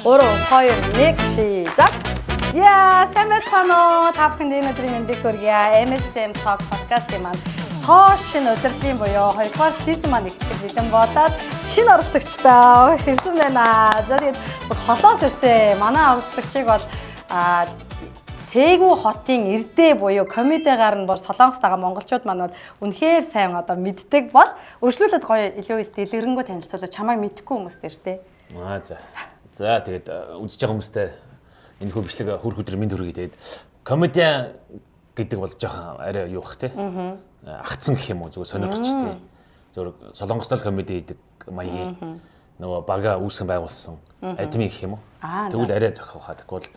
3, 2, 1 시작! За сайн байцгаана уу? Та бүхэнд энэ өдрийн мэндийг хүргье. MSM Talk podcast-ийн маань шинэ удирдлагын буюу 2-р season маань эхлэх бэлэн болоод шинэ оролцогчтой ирсэн байна. За тэгээд холоос ирсэн. Манай оролцогчийг бол Тээгүү хотын эрдээ буюу комедигаар нь бор Солонгост байгаа монголчууд маань бол үнэхээр сайн одоо мэддэг бол өршлүүлээд гоё илүү дэлгэрэнгүй танилцуулаад чамайг мэдхгүй хүмүүстэй штэ. За тэгээд үзэж байгаа хүмүүстээ энэ хөө бичлэг хүрх өдөр минь төргий тэгээд комедиан гэдэг бол жоохон арай юу бах те. Агцсан гэх юм уу зүгээр сонирхч те. Зөв Солонгост л комеди хийдэг маягийн нөгөө бага үүсгэн байгуулсан адми гэх юм уу. Тэгвэл арай зохиох хаа тэгвэл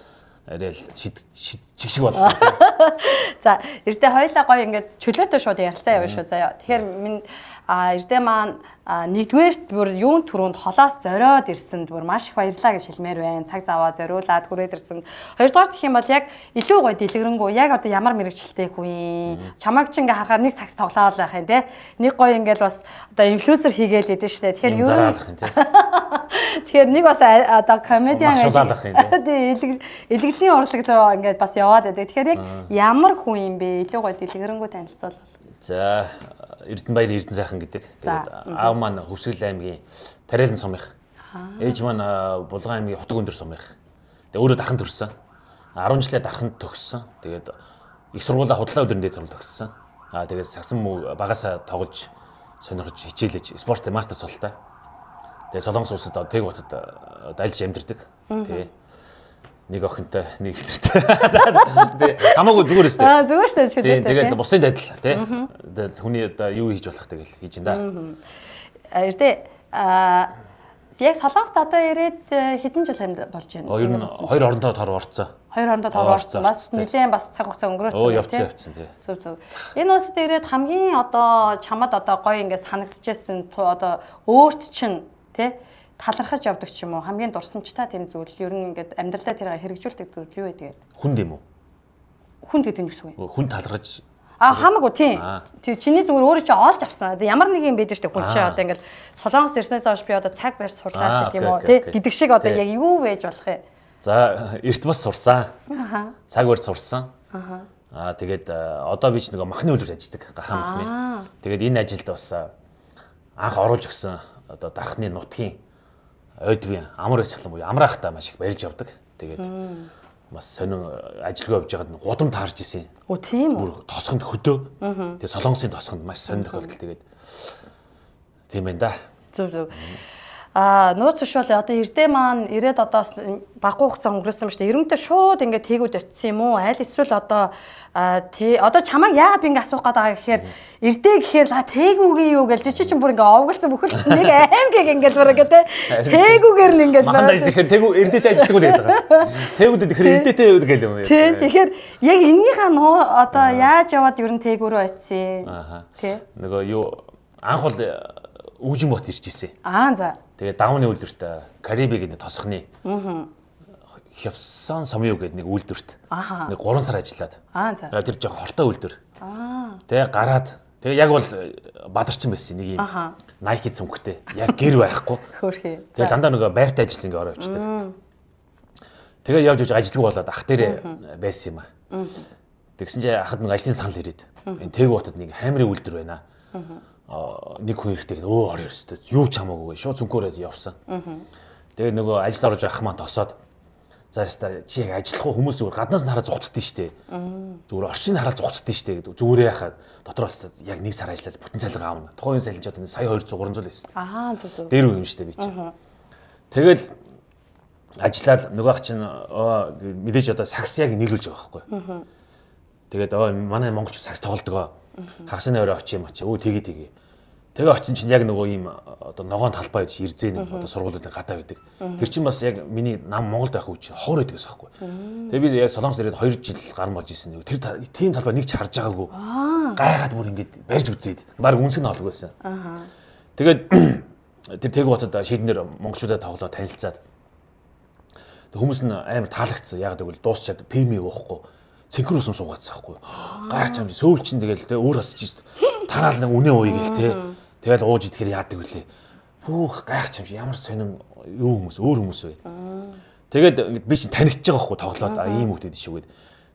арай л чигшиг болсон. За эрдээ хоёлаа гоё ингээд чөлөөтэй шууд ярилцаа явна шүү заяа. Тэгэхээр минь эрдээ маань нэгдүгээрт бүр юун түрүүнд холоос зориод ирсэнд бүр маш их баярлаа гэж хэлмээр байна. Цаг заваа зориулаад хүрээд ирсэнд. Хоёрдугаар гэх юм бол яг илүү гоё дэлгэрэнгүй яг одоо ямар мэрэгчлээ хүн. Чамайг ч ингээ харахаар нэг цагс тоглоод байх юм те. Нэг гоё ингээл бас одоо инфлюенсер хийгээл идэв штэ. Тэгэхээр юу Тэгэхээр нэг бас одоо комедиан илгэлийн урлаг руу ингээд бас яваад байдаг. Тэгэхээр яг ямар хүн юм бэ? Илүү гоё дэлгэрэнгүй танилцуул. За Эрдэнэбаяр Эрдэнэ сайхан гэдэг. Тэгээд аав маань Хөвсгөл аймгийн Тариалан сумынх. Ээж маань Булган аймгийн Хотог өндөр сумынх. Тэгээд өөрөө дархан төрсөн. 10 жилээ дарханд төгссөн. Тэгээд их сургуулаа худлаа өдрөндөө зурлал төгссөн. Тэгээд сагсан муу багасаа тоглож сонирхож хичээлж спорт мастер суултаа. Тэгээд Солонгос улсад Тээг хотод дайлж амьдэрдэг. Тий. Нэг охинтой, нэг ихтэй. Тэгээ хамаагүй зүгээр өстэй. Зүгээр шүү дээ чөлөөтэй. Тэгээд бусын дайдал тий. Тэгээд хүний одоо юу хийж болох тэгэл хийж ин да. Эрдээ яг Солонгост одоо ирээд хэдэн жил амьд болж байна? Ер нь хоёр орондоо тор орцсон. Хоёр орондоо тор орцсон. Бас нэлээд бас цаг хугацаа өнгөрөөцсөн тий. Зөв. Энэ улсад ирээд хамгийн одоо чамд одоо гоё ингээд санагдчихсэн одоо өөрт чинь тий талархаж явдаг ч юм уу хамгийн дурсамжтай тийм зүйл ер нь ингээд амьдралдаа тэр хэрэгжүүлдэг зүйл юу байдаг? Хүнд юм уу? Хүнд гэдэг нь юу вэ? Хүн талархаж хамаагүй тийм. Тэг чиний зүгээр өөрөө чи олж авсан. Ямар нэг юм байдаг шүү дээ. Хүн чи одоо ингээд Солонгост ирснээс хойш би одоо цаг барь сурлаач гэдэг юм уу тий гэдэг шиг одоо яг юу байж болох юм? За эрт бас сурсан. Цаг барь сурсан. Тэгээд одоо би ч нэг махны үлрээр ажилладаг гахаан махны. Тэгээд энэ ажилд бас анх оруулж өгсөн одоо дархны нутгийн ойдвын амар байсгалан буюу амраахтаа маш их барьж явдаг. Тэгээд бас сонин ажилгүй явж байгаад гудамд таарж исэн. Тийм үү? Бүр тосгонд хөдөө. Тэгээд Солонгосын тосгонд маш сонин тохиолдол тэгээд тийм байна да. Зөв. Нууц швал одоо эрдээ маань ирээд одоо баггүй хугацаа өнгөрөөсөн ба шүү дээ. Ерөнхийдөө шууд ингээд тээгүүд очсон юм уу? Аль эсвэл одоо одоо чамайг яагаад би ингээд асуух гэдэг гэхээр эрдээ гэхээр тээгүүгийн юу гэлж чи чинь бүр ингээд овголцсон бүхэл нэг аймгийг ингээд бүр ингээд тээгүүгээр нь ингээд маханд тэгэхээр тээгүү эрдээтэй ажилладаг үү гэдэг байгаа. Тээгүүдэд тэгэхээр эрдээтэй гэл юм. Тийм. Тэгэхээр яг эннийхээ нуу одоо яаж яваад ер нь тээгүүрөө очив? Тий. Нөгөө юу анх бол Үжин бот ирж ирсэн. За. Тэгээд давны үйлдвэрт Кариби гэдэг тосхны Хевсон Самью гэдэг нэг үйлдвэрт нэг 3 сар ажиллаад. За. Тэр жоо хортой үйлдвэр. Тэгээ гараад тэгээ яг бол бадарчин байсан нэг юм Nike цүнхтэй. Яг гэр байхгүй. Хөөрхий. Тэгээ дандаа нөгөө байртай ажил ингээ ороо явчихдаг. Тэгээ явж ажилгүй болоод ах дээрээ байсан юм аа. Тэгсэн чинь ахад нэг ажлын санал ирээд энэ Тээгүү хотод нэг хаймрын үйлдвэр байна. Нэг хүн ихтэй орё өстэй юу ч хамаагүй шууд цүнхөөрөө явсан. Тэгээ нөгөө ажилд орж ах маань тосоод за яста чи яг ажиллах уу хүмүүс зүгээр гаднаас нь хараад зугцдээ штэ. Зүгээр оршин хараад зугцдээ штэ гэдэг. Зүгээрээ яхаад дотроос яг нэг сар ажиллаад бүтэн цалин аавна. Тухайн үеийн салж одоо сая 200 300 байсан. Зөв. Дээр үе юм штэ би чи. Тэгэл ажиллаад нөгөө ах чинь мэдээж одоо сакс яг нийлүүлж байгаа байхгүй. Тэгээд манай монголч сакс тоглодог. Хагасны өрөө очив юм очив. Тэгээ. Тэгээ очсон чинь яг нөгөө ийм одоо ногоон талбай гэж ирзээ нэг одоо сургуулиудын гадаа байдаг. Тэр чинь бас яг миний нам Монголд байх үуч ховор байдаг гэсэн байхгүй. Тэгээ би яг Солонгос ирээд 2 жил гарсан болж исэн. Тэр тийм талбай нэг ч харж байгаагүй. Гайхаад бүр ингэж барьж үзээд. Бараг үнсэг нь олог байсан. Тэгээд тэр Тээгүү хотод шийднэр монголчуудад тоглоо танилцаад. Хүмүүс нь амар таалагдсан. Яг гэвэл дуусчаад пэми уухгүй. Цэнхэр усам суугаадсан байхгүй. Гайхаж юм сөүлчин тэгэл те өөр асч шүү дээ. Тараал нэг үнэ ууя гээл те. Тэгэл ууж идэхээр яадаг вүлээ. Хүүх гайхаж юм ямар сонин юу хүмүүс өөр хүмүүс вэ. Тэгээд би чинь танигдж байгаа байхгүй тоглоод ийм хүмүүс шүү гээд.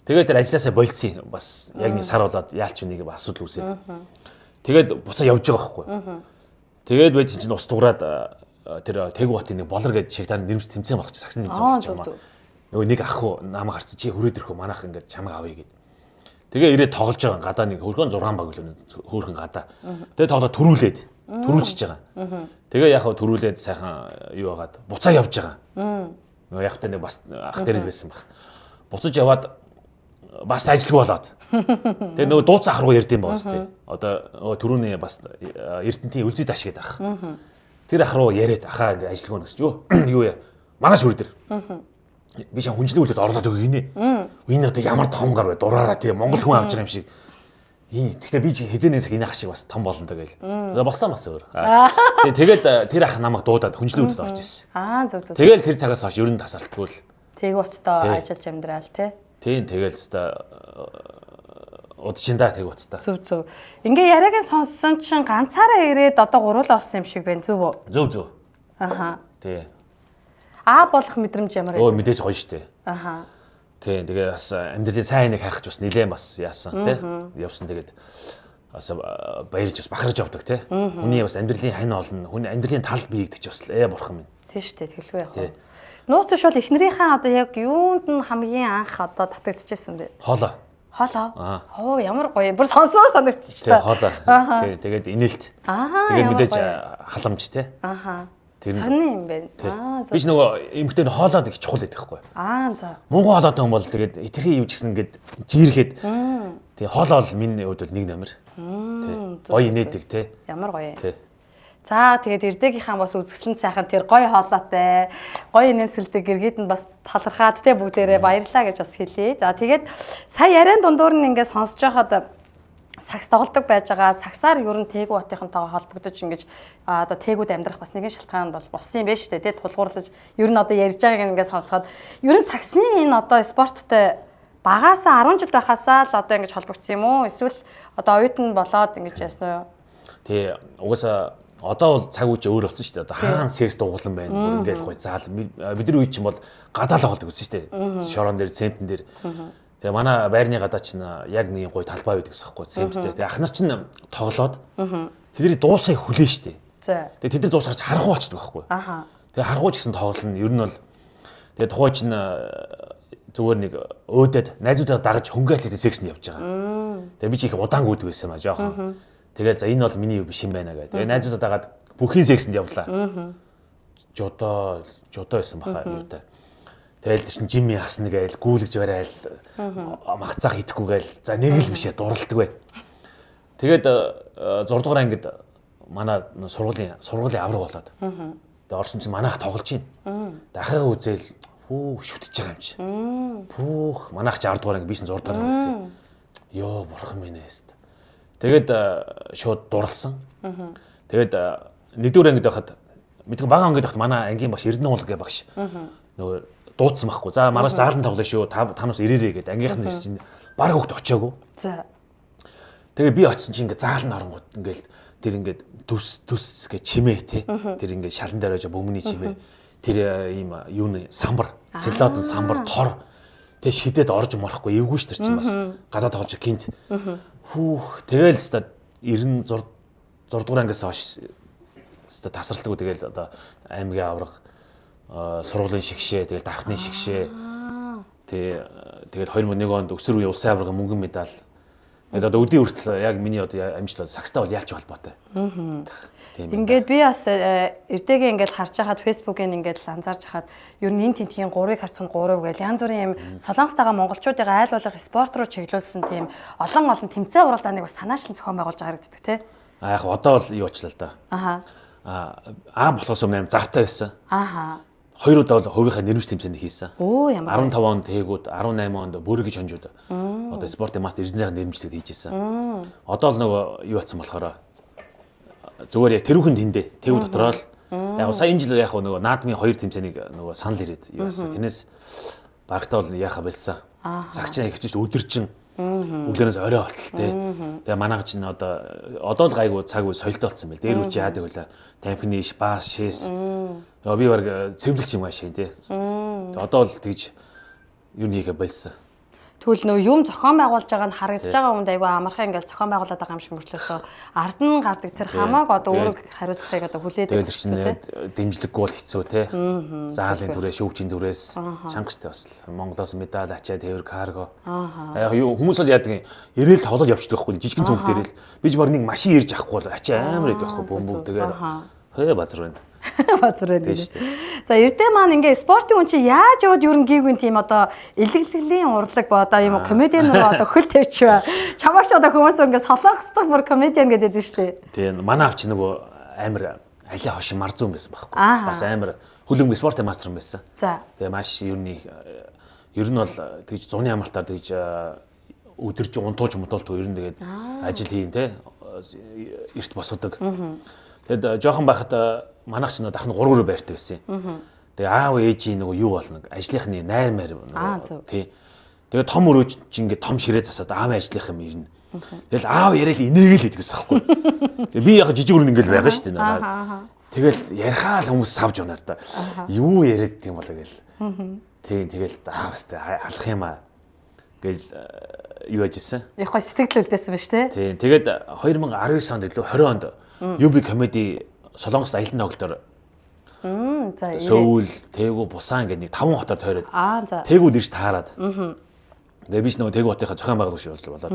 Тэгээд тэр ажилласаа болцсон бас яг нэг сар болоод яалч нэг асуудал үүсээд. Тэгээд буцаа явж байгаа байхгүй. Тэгээд байж чинь ус дуурайд тэр Тэгү хотын нэг болор гэдэг шигтааны нэрмж тэмцээн болох чи сагсны тэмцээн болж байгаа юм. Нөгөө нэг ах уу намайг харсан чи хүрээд ирэх үү манайх ингээд чамайг авъя гэд. Тэгээ ирээд тоглож байгаа гадаа нэг хөрхөн 6 баг л хөөхөн гадаа. Тэгээ тоглоод төрүүлчихэж байгаа. Тэгээ яг төрүүлээд сайхан юу байгаад буцаа явж байгаа. Нөгөө яг тэ нэг бас ах дээрэл байсан баг. Буцаж яваад бас ажилгүй болоод. Тэгээ нөгөө дууц ах руу ярдсан байгаас тий. Одоо түрүүний бас Эрдэнтийн үлзий даш гэдэг ах. Тэр ах руу яриад ахаа ингээ ажилгүй нэгс. Юу яа. Манай шүр дээр. Би ч хүнжлүүлээд орлоод өгөө гинэ. Энэ одоо ямар том гар вэ? Дураараа тий Монгол хүн авч байгаа юм шиг. Гэхдээ би ч хизээний цаг энэ ах шиг бас том болно дагээл. Болсон бас өөр. Тэгээд тэр ах намайг дуудаад хүнжлүүлээд орж ирсэн. Зөв. Тэгэл тэр цагаас хойш ер нь тасралтгүй л. Тэгү хоттой ажиллаж амьдрал тий. Тийм тэгэл хэвээр удажинда Тэгү хоттой. Зөв. Ингээ яриагийн сонссон чинь ганцаараа ирээд одоо гуруулаа болсон юм шиг байна. Зөв үү? Зөв. Аха. Тий. Болох мэдрэмж ямар вэ? Мэдээж гоё штэ. Аха. Тий, тэгээ бас амьдралын сайн нэг хайхч бас нилээн бас яасан тий. Явсан тэгээд бас баярлж бас бахарж явдаг тий. Хүний бас амьдралын хань олон, хүний амьдралын тал биегдэж бас бурхан минь. Тий штэ тэгэлгүй яг. Нууц шул эхнэрийнхээ одоо яг юунд нь хамгийн анх одоо татагдчихсан бэ? Хоолоо. Ямар гоё. Бүр сонсоор санагдчихлаа. Тий, хоолоо. Тий, тэгээд инээлт. Тэгээд мэдээж халамж тий. Сонин юм байна. Би ч нөгөө эмгтэн хоолоод их чухал байдаг хгүй. За. Муухай хоолоод хүн бол тэгээд итерхий юу ч гэсэн ингээд жирэхэд тий хоолоо бол миний хувьд бол нэг номер. Тий. Гоё инээдэг тий. Ямар гоё. Тий. За тэгээд эрдээгийнхаа бас үзэсгэлэн сайхан тэр гоё хоолойтой, гоё нэмсгэлдэг гэргийд нь бас талархаад тий бүгдээрээ баярлаа гэж бас хэлье. За тэгээд сая яриан дундуур нь ингээд сонсож байхад сакс тоглодог байж байгаа. Саксаар ер нь Тэгү хотынхонтойгоо холбогдож ингэж одоо Тэгүд амьдрах бас нэгэн шалтгаан бол болсон юм байна шүү дээ. Тэ тулгуурлаж ер нь одоо ярьж байгааг ингээд сонсоход ер нь саксны энэ одоо спорттой багаасаа 10 жил байхасаа л одоо ингэж холбогдсон юм уу? Эсвэл одоо оюутан болоод ингэж яасан юу? Тий, угаасаа одоо бол цаг үе өөр болсон шүү дээ. Одоо хаан секс дугуулсан байна. Бүр ингээд гоё заал. Бидний үе чинь бол гадаа л тоглодог гэсэн шүү дээ. Шорон дээр, цемпэн дээр. Тэгээ манай байрны гадаа чинь яг нэг гоё талбай байдаг гэсэхгүй цемптэй. Тэгээ ах нар чинь тоглоод тэдний дуусыг хүлээн штэ. Тэгээ тэд нар дуусгаж харахуу болчихдог байхгүй. Тэгээ харахуу ч гэсэн тоглоно. Ер нь бол тэгээ тухай чинь зүгээр нэг өөдөд найзуудаа дагаж хөнгөлөлтэй сексэнд явж байгаа. Тэгээ би ч их удаан гүйдэг байсан маа жоохон. Тэгээ за энэ бол миний биш юм байна гэдэг. Тэгээ найзуудаа дагаад бүхий сексэнд явлаа. Жодоо байсан баха юутай. Тэгэл чинь жимми хасна гээл гүйлгэж барайл махцаах идэхгүй гээл за нэг л бишээ дурлдаг бай. Тэгээд 6 дугаар ангид манай сургуулийн авраг болоод. Тэгээд орсон чинь манайх тоглож байна. Дахиад үзэл шүтэж байгаа юм чи. Манайх ч 10 дугаар анги биш 6 дугаар анги байсан. Йоо бурхан минь ээ. Тэгээд шууд дурлсан. Тэгээд 1-р ангид байхад мэдгүй бага ангид байхад манай ангийн багш Эрдэнэ уул гэ багш. Нөгөө дуудсан байхгүй. За манаас заалан тоглоно шүү. Танаас ирээрээ гэдэг ангийнхан дэс чинь баг хөвгт очиагүй. За. Тэгээ би очисон чинь ингээ заалан оронгууд ингээл тэр ингээд төс гэж чимээ те. Тэр ингээ шалан дээр байж бөмбөний чимээ. Тэр ийм юуны самбар, целлодын самбар тор. Тэг шидэд орж морохгүй эвгүй ш тэр чинь бас гадаа тоглож гинт. Тэгэл хэвээр 96 дугаар ангиас хойш хэвээр тасралтгүй тэгэл одоо аймгийн авраг сургуулийн шигшээ, тэгэл дархны шигшээ. Тэгээд 2001 онд өксөр үеийн улсын аварга мөнгөн медаль. Тэгээд одоо өдний хүртэл яг миний одоо амжилт сакстай бол яалч холбоотой. Ингээд би бас эрдээгээ ингээд харж хахад фэйсбүүкийг ингээд анзаарч хахад ер нь энэ тентгийн 3-ыг харцсан 3 гэл янз бүрийн юм солонгостойгоо монголчуудыг айл болох спорт руу чиглүүлсэн тийм олон тэмцээн уралдааныг бас санаачлан зохион байгуулж харагддаг тий. Яг одоо бол юу очлаа л да. Болохоос өмнө завтай байсан. 2 удаа бол хувийнхаа нэрмж тэмцээнд хийсэн. 15 онд тээгүүд, 18 онд бөөрөгийн шонжууд одоо спортын мастер эрдэнэгийн нэрмжлэгт хийжсэн. Одоо л нөгөө юу болсон болохоор зүгээр яг тэрүүхэн тэндээ тээгүүд дотроо л яг сая энэ жил яг нөгөө наадмын 2 тэмцээнийг нөгөө санал ирээд юу болсон. Тэрнээс багтаа бол яаха болсон. Сагч их хэвчээ өдөржин Өглөөнөөс орой болтол тий. Тэгээ манайх чинь одоо л гайгүй цаг үе соёлтой болсон байл. Дээр үчи яадаг байлаа. Тамхины иш, баас, шээс. Би баг цэвэрлэгч юм аашийн тий. Одоо л тэгж юу хийхэ болсон. Тэгвэл нөө юм зохион байгуулж байгаа нь харагдаж байгаа хүнд айгүй амархан ингээл зохион байгуулаад байгаа юм шиг мөртлөөсөө ард нь гардаг тэр хамааг одоо өөрөө хариуцлагыг одоо хүлээдэг. Тэгээд чинь дэмжлэггүй бол хэцүү те. Заалын түрээ, шүүгчийн түрээс чангастай бас Монголоос медаль, ачаа, тээвэр, карго. Хүмүүс бол яадаг ирээл тоглол явчихдаг байхгүй жижигэн цүнх дээрэл. Би ч баг нэг машин ирж авахгүй бол ачаа амар идэх байхгүй бөмбөг тэгээд хөө базар байна. Базар байна. За эрдээ маань ингээ спортын хүн чи яаж яваад юу гүйгийн тийм одоо илэглэлийн урлаг ба одоо юм комедиан руу одоо хөл тавьчихваа. Чамаач одоо хүмүүс ингээ совлохсдох бүр комедиан гэдэг нь шүү дээ. Тийм манай авч нөгөө амар алиа хошин марзуун байсан байхгүй. Бас амар хөлбөмбөг спортын мастер байсан. За. Тэгээ маш ер нь бол тэгж зуны амралтаар тэгж өдөрж унтууж мутуултгүй ер нь тэгээд ажил хийн те эрт босгодог. Тэгэд жоохон байхад манайх ч дахин 3 руу байртай байсан юм. Тэгээ аав ээжийн нөгөө юу болно ажлынхны найр маяр тий. Тэгээ том өрөөч чи ингээд том ширээ засаад аав ажлынх юм ирнэ. Тэгэл аав яриад инээгээл идэгс аахгүй. Тэгээ би яг жижиг өрн ингээд байгаа шүү дээ. Тэгэл ярихаа л хүмүүс савж унаад та. Юу яриад тийм болоо гээл. Тий тэгэл аавстай алах юм аа. Гэл юу яжсэн. Яг гоо сэтгэл үлдээсэн ба шүү тий. Тэгээд 2019 онд илүү 20 онд UB комеди Солонгос аялын тоглолтоор Сөүл, Тэгүү, Бусан гэдэг нэг 5 хотоор тойроод Тэгүүд ирж таарад. Тэгээ биш нөгөө Тэгүү хотынхаа зохион байгуулагч болоод.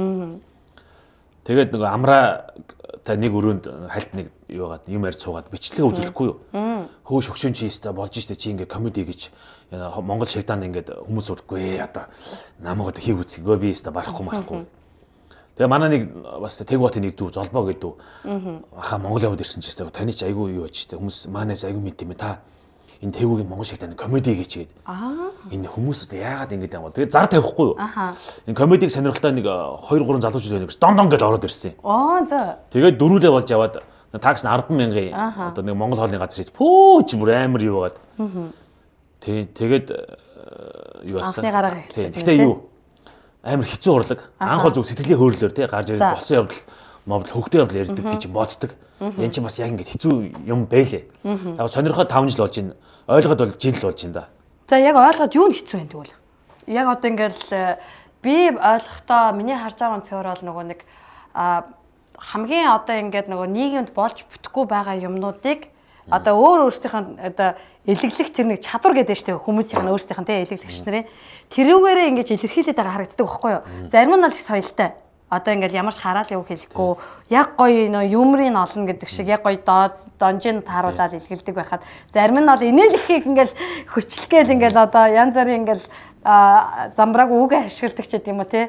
Тэгээд нөгөө амраа та нэг өрөөнд хальт нэг юугаад юм ярьж суугаад бичлэгээ үзүүлэхгүй юу. Хөөш өгшөн чи өстө болж штэ чи ингээ комеди гэж Монгол шигдаанд ингээ хүмүүс урдгүй одоо намайг хийх үзэхгүй би өстө барахгүй. Тэгээ манай нэг бас Тэгвотын нэг дүү золбоо гэдэг аха Монгол яваад ирсэн ч гэсэн таны ч айгүй юу байж тээ хүмүүс маанаас айгүй мэд юм та энэ Тэгвгийн Монгол шигтаны комеди гэж гээд энэ хүмүүсд яагаад ингэж юм бол тэгээ зар тавихгүй юу энэ комедиг сонирхолтой нэг 2 3 залуучууд байна гэж дон гэж ороод ирсэн. За. Тэгээд дөрүүлээ болж яваад такс 10,000 одоо нэг Монгол хоолны газар хийж пүүч бүр амар юу байгаад тэгээд юу асан. Гэтэ юу амар хэцүү урлаг. Анх бол зөв сэтгэлийн хөөрөлөөр тий гарч ирээд болсон явдал мовдол хөвгтэй явдал ярьдаг гэж боддог. Энд чинь бас яг ингэ хэцүү юм байлээ. Яг сонирхоод 5 жил болж байна. Ойлгоход бол жил болж байна да. За яг ойлгоход юу нь хэцүү байна тэгвэл? Яг одоо ингээл би ойлгохдоо миний харж байгаа өнцгөр бол нөгөө нэг хамгийн одоо ингээд нөгөө нийгэмд болж бүтэхгүй байгаа юмнуудыг одоо өөрсдийнх нь одоо илэглэх тэр нэг чадвар гэдэг нь шүү дээ хүмүүсийн өөрсдийнх нь тий илэглэгч нарын тэрүүгээрээ ингэж илэрхийлээд байгаа харагддаг байхгүй юу? Зарим нь бол их соёлтой. Одоо ингээл ямарч хараал юу хэлэхгүй яг гоё нөө юмрын олно гэдэг шиг яг гоё донжин тааруулаад илгэлдэг байхад зарим нь бол инээлхийг ингээл хөчлөгээл ингээл одоо янз бүрийн ингээл замбрааг үгээ ашигладаг ч гэдэм юм уу тий.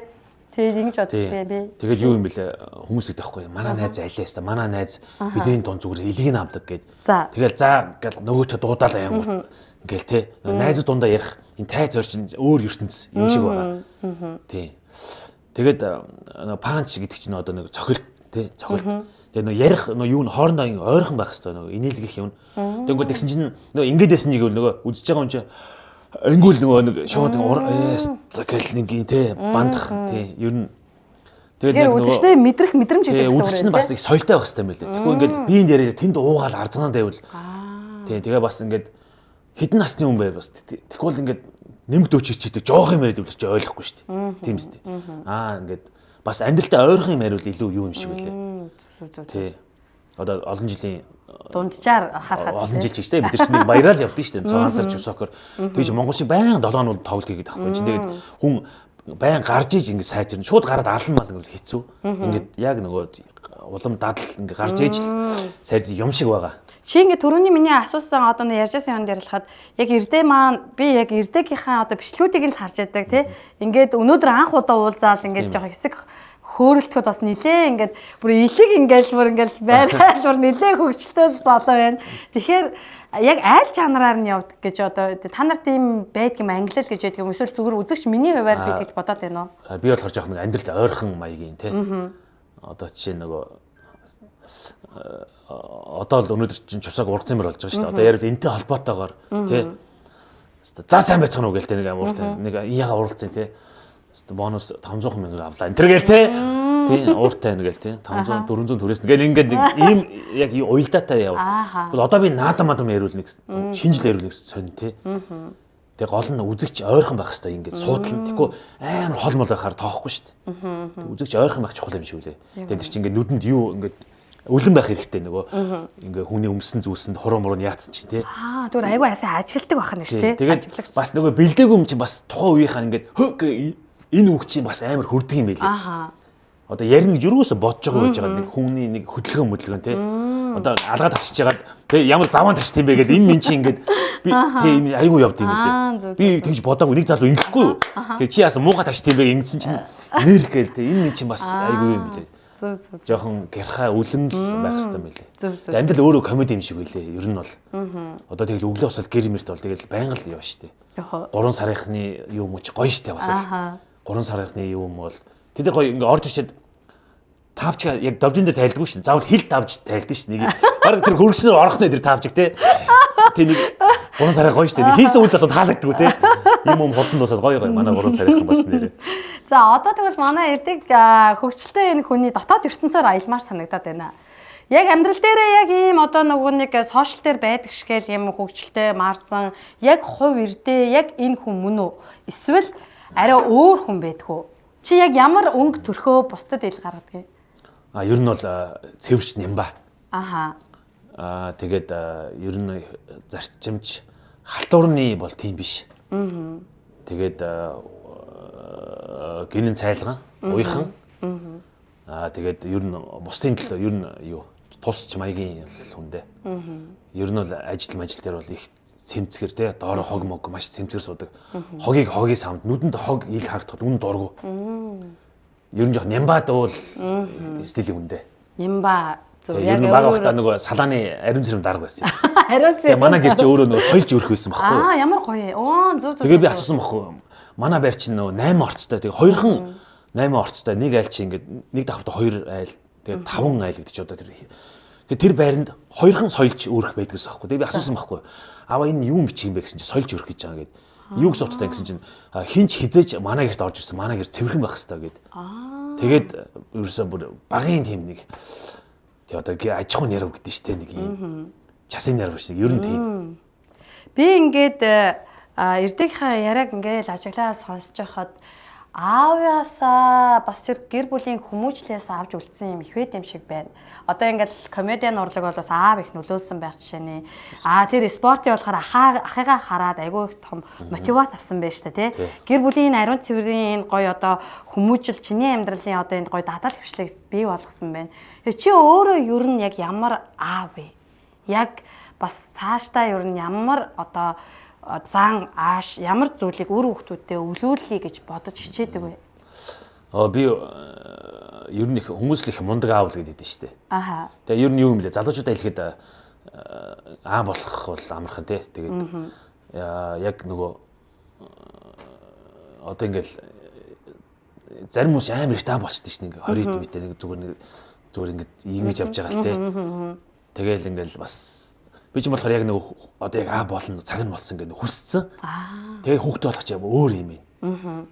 Тэгээд ингэж боддтой би. Тэгээд юу юм бэлээ хүмүүс гэдэг байхгүй манай найз айлаас та манай найз бидний дунд зүгээр илгийг амдаг гэд. Тэгэл за гэл нөгөө ч дуудаалаа юм ингээл тий. Найзууд дундаа ярих энэ тайз орчин өөр ертөнц юм шиг байгаа. Тий. Тэгээд панч гэдэг чинь одоо нэг цохилт тий цохилт. Тэгээд нөгөө ярих нөгөө юу н хоорондоо ойрхон байх хэрэгтэй нөгөө инээлгэх юм. Тэгвэл тэгсэн чинь нөгөө ингэдсэн нэг нөгөө үзэж байгаа юм чи ангуул нөгөө нэг шууд гэл нэг тий бандах тий ер нь тэгээд үзэгчтэй мэдрэх мэдрэмж гэдэг гэсэн үг. Үзэгч нь бас их соёлтой байх хэрэгтэй юм байлээ. Тэгвэл ингээд биеинд яриад тэнд уугаал арзанаа байвал тий тэгээ бас ингээд хэдэн насны хүн байв бас тэгвэл ингээд нэмд өччихтэй жоох юм яриад чи ойлгохгүй шүү дээ. Тийм үстэй. Ингээд бас амьдралтай ойрхон юм яриул илүү юу юм шиг байлээ. Тий. Одоо олон жилийн дунджаар харахад олон жил ч гэсэн бид нар чинь баяраар явдсан шүү дээ. 6 сар жусокор тэгж Монгол шиг баян 7 хоног тоглолт хийгээд авахгүй. Тэгээд хүн баян гарч иж ингэ сайжирна. Шууд гараад алан мал ингэ хэцүү. Ингээд яг нөгөө улам дадал ингэ гарч иж сайж юм шиг байгаа. Чи ингэ түрүүний миний асуусан одоо ярьжсэн юм ярилцахад яг эрдээ маань би яг эрдээгийнхаа одоо бичлэгүүдийг л харж яадаг тий. Ингээд өнөөдөр анх удаа уулзаал ингээд жоох хэсэг хөөрөлтөхөд бас нилээ ингээд бүр илэг ингээд байрал бүр нилээ хөвгчлөлтөл болоо байна. Тэгэхээр яг айл чанараар нь явдаг гэж одоо та нарт ийм байдаг юм англиэл гэж байдаг юм эсвэл зүгээр үзэгч миний хувьар би гэж бодоод байна уу? Би болохоор жоох нэг амьдралд ойрхон маягийн тий. Одоо жишээ нөгөө одоо л өнөөдөр чинь чусааг ургацсан мөр болж байгаа шүү дээ. Одоо ярил энтэй холбоотойгоор тий. За сайн байцгаана уу гэлтэй нэг амууртай нэг яага уралцсан тий. бонус 500 мянга авлаа. Энэ гээл те. Тийм ууртай байна гээл те. 500 400 төрөөс. Ингээд ийм яг уялдаатай яв. Одоо би наадам яриул нэг шинжил яриул нэг сонь те. Тэгээ гол нь үзэгч ойрхон байх хэрэгтэй ингээд суудлан. Тэгэхгүй амар хол мол байхаар тоохгүй шүү дээ. Үзэгч ойрхон байх чухал юм шиг үлээ. Тэгээ тэр чинь ингээд нүдэнд юу ингээд өлөн байх хэрэгтэй нөгөө ингээ хүний өмсөн зүсэнд хуруу муруу яатсан чи тий. Тэгвэл айгүй асаа ажигладаг байх нь шүү тий. Тэгээд бас нөгөө бэлдээгүй юм чи бас тухайн үеийнхаа ингээд энэ үг чи бас амар хүрдэг юм байлээ. Одоо ярина гэж юугүйсээ бодож байгаа гэж байгаа нэг хүний нэг хөдөлгөөн тий. Одоо алгаа тасчиж байгаа тий ямар заван тасч тийм бэ гэдэг энэ минь чи ингээд би тий энэ айгүй явд юм байлээ. Би тэгж бодоогүй нэг залуу ингэхгүй юу. Тэгээ чи яасан мууга тасч тийм бэ ингэсэн чинь нэр гээл тий энэ минь чи бас айгүй юм байлээ. Жохон гэрхай үлэн байх хэрэгтэй юм билээ. Амьдрал өөрөө комеди юм шиг байлээ. Ер нь бол. Одоо тэгэл өглөө босоод гэр мэрт бол тэгэл байнга л яваа штэ. 3 сарынхны юм уу ч гоё штэ бас. 3 сарынхны юм бол тэд гоё ингээ орж ирчихэд тавч яг довжин дээр тайлдаггүй шин. Заавал хил тавж тайлдсан шин. Нэг баг тэр хөргөснөр орох нэ тэр тавж те. Тэ нэг 3 сарын гоё штэ. Хийсэн үед бол таалагддаг те. Юм хурдан дуусаад гоё манай 3 сарынхан бас нэрээ. За одоо тэгвэл манай эрдэг хөгжилтэй энэ хүний дотоод ертөнцөөр аялмаар санагдаад байна. Яг амьдрал дээрээ яг ийм одоо нөгөө нэг сошиал дээр байдаг шгээл юм хөгжилтэй марцсан яг хувь эрдээ яг энэ хүн мөн үү? Эсвэл арай өөр хүн байдгүй. Чи яг ямар өнгө төрхөө бусдад ил гаргадаг юм? Ер нь бол цэвэрч нямба. Тэгээд ер нь зарчимч халтуурны бол тийм биш. Тэгээд гинэн цайлган, уйхан. Тэгээд ер нь бусдын төлөө ер нь юу тусч маягийн хүндээ. Ер нь бол ажил дээр бол их цэмцгэр те доор хог мог маш цэмцгэр суудаг. Хогийг самд нүдэнд хог ил харагдах үн дургу. Ер нь жоох нямбад бол стилийн хүндээ. Нямба зөв яг баг багтаа нөгөө салааны ариун цэрэм дарга байсан юм. Ариун цэрэм. Манай гэр чи өөрөө нөгөө соёлж өрөх байсан байхгүй юу? Ямар гоё. Зөв. Тэгээ би асуусан байхгүй юу? Манай байр чинь нөгөө 8 орцтой. Тэгээ хоёрхан 8 орцтой. Нэг айл чи ингээд нэг давхрт 2 айл. Тэгээ 5 айл гэдэг чи одоо тэр. Тэгээ тэр байранд хоёрхан соёлж өрөх байдаг гэсэн байхгүй юу? Тэгээ би асуусан байхгүй юу? Аваа энэ юу бичих юм бэ гэсэн чи соёлж өрөх гэж байгаа гэдэг. Юу гэсэн утгатай гэсэн чинь хинч хизээж манай гэрт орж ирсэн. Манай гэр цэвэрхэн байх хэрэгтэй гэдэг. Тэгээд ерөөсөө бүр багын тийм нэг тий одоо аж ахуйн ярав гэдэг нь штэ нэг юм часын ярав шиг ер нь тийм. Би ингээд эрдийнхаа яриаг ингээд ажиглаа сонсож байхад аавяасаа бас тэр гэр бүлийн хүмүүжлээс авч үлдсэн юм их байд юм шиг байна. Одоо ингээд комедиан урлаг бол бас аав их нөлөөлсөн байх жишээний. Тэр спортын болохоор ахыгаа хараад айгүй их том мотивац авсан байж та тий. Гэр бүлийн ариун цэврийн энэ гоё одоо хүмүүжил чиний амьдралын одоо энэ гоё дадал хвшлийг бий болгосон байна. Чи өөрөө ер нь яг ямар аав вэ? Яг бас цаашдаа ер нь ямар одоо зан ааш ямар зүйлийг үр хүүхдүүдэд өвлүүлэе гэж бодож хичээдэг вэ? Би ер нь их хүмүүс л их мундаг аав л гэдэг нь шүү дээ. Тэгээ ер нь юу юм блэ? Залуучуудаа хэлэхэд болох бол амархан тий. Тэгээд яг нөгөө одоо ингээл зарим хүмүүс амар их таа болчихдээ шүү дээ. 20 битээ нэг зүгээр ингээд ингэж явж байгаа л тий. Тэгээл ингээл бас би ч болохоор яг нэг одоо яг болно цаг нь болсон гэдэг хүссэн. Тэгээ хүүхдээ болох ч юм өөр юм байна.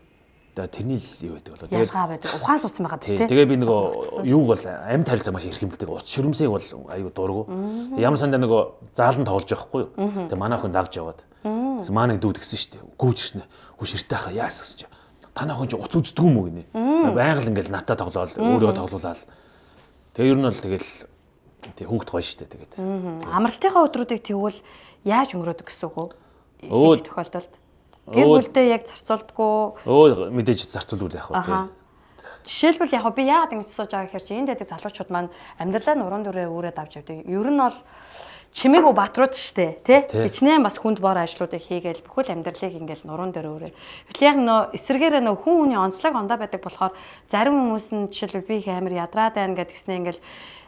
Тэгээ тэрний л юу байдаг болоо. Ясгаа байдаг. Ухаан суудсан байгаа тийм. Тэгээ би нөгөө юуг бол амьд харилцаа маш их хэмэлдэг. Утас шүрмсийг бол аюу дургу. Ямар сандаа нөгөө заалан тоглож байхгүй юу? Тэгээ манай хүн дагж яваад. Манай дүүд гисэн шүү дээ. Гүүж ирснэ. Хүш иртэй хаа яас гэсэн чи. Танаа хүн ч утас үздэг юм уу гинэ. Байгаль ингээл натаа тоглоод өөрөө тоглуулаад. Тэгээ ер нь бол тэгэл тий хүүхд гоё штэ тэгээд. Амралтынхаа өдрүүдийг тэгвэл яаж өнгөрөөдөг гэсэн үг үү? Их тохиолдолд. Гэр бүлдээ яг зарцуулдаггүй. Мэдээж зарцуулвал яг уу. Жишээлбэл яг би яагаад ингэж сууж байгаа гэхээр чи энэ дэдэг залуучууд маань амьдралаа нуруунд дөрөө өөрөөд авч явдаг. Ер нь бол чимээгүй батрууд штэ тий. Хичнээн бас хүнд бор ажлуудыг хийгээл бүхэл амьдралыг ингээл нуруунд дөрөө өөрөө. Гэтэл яг нөө эсэргээрээ нөө хүн хүний онцлог ондоо байдаг болохоор зарим хүмүүс нь жишээлбэл би их амар ядраад байна гэдгснээ ингээл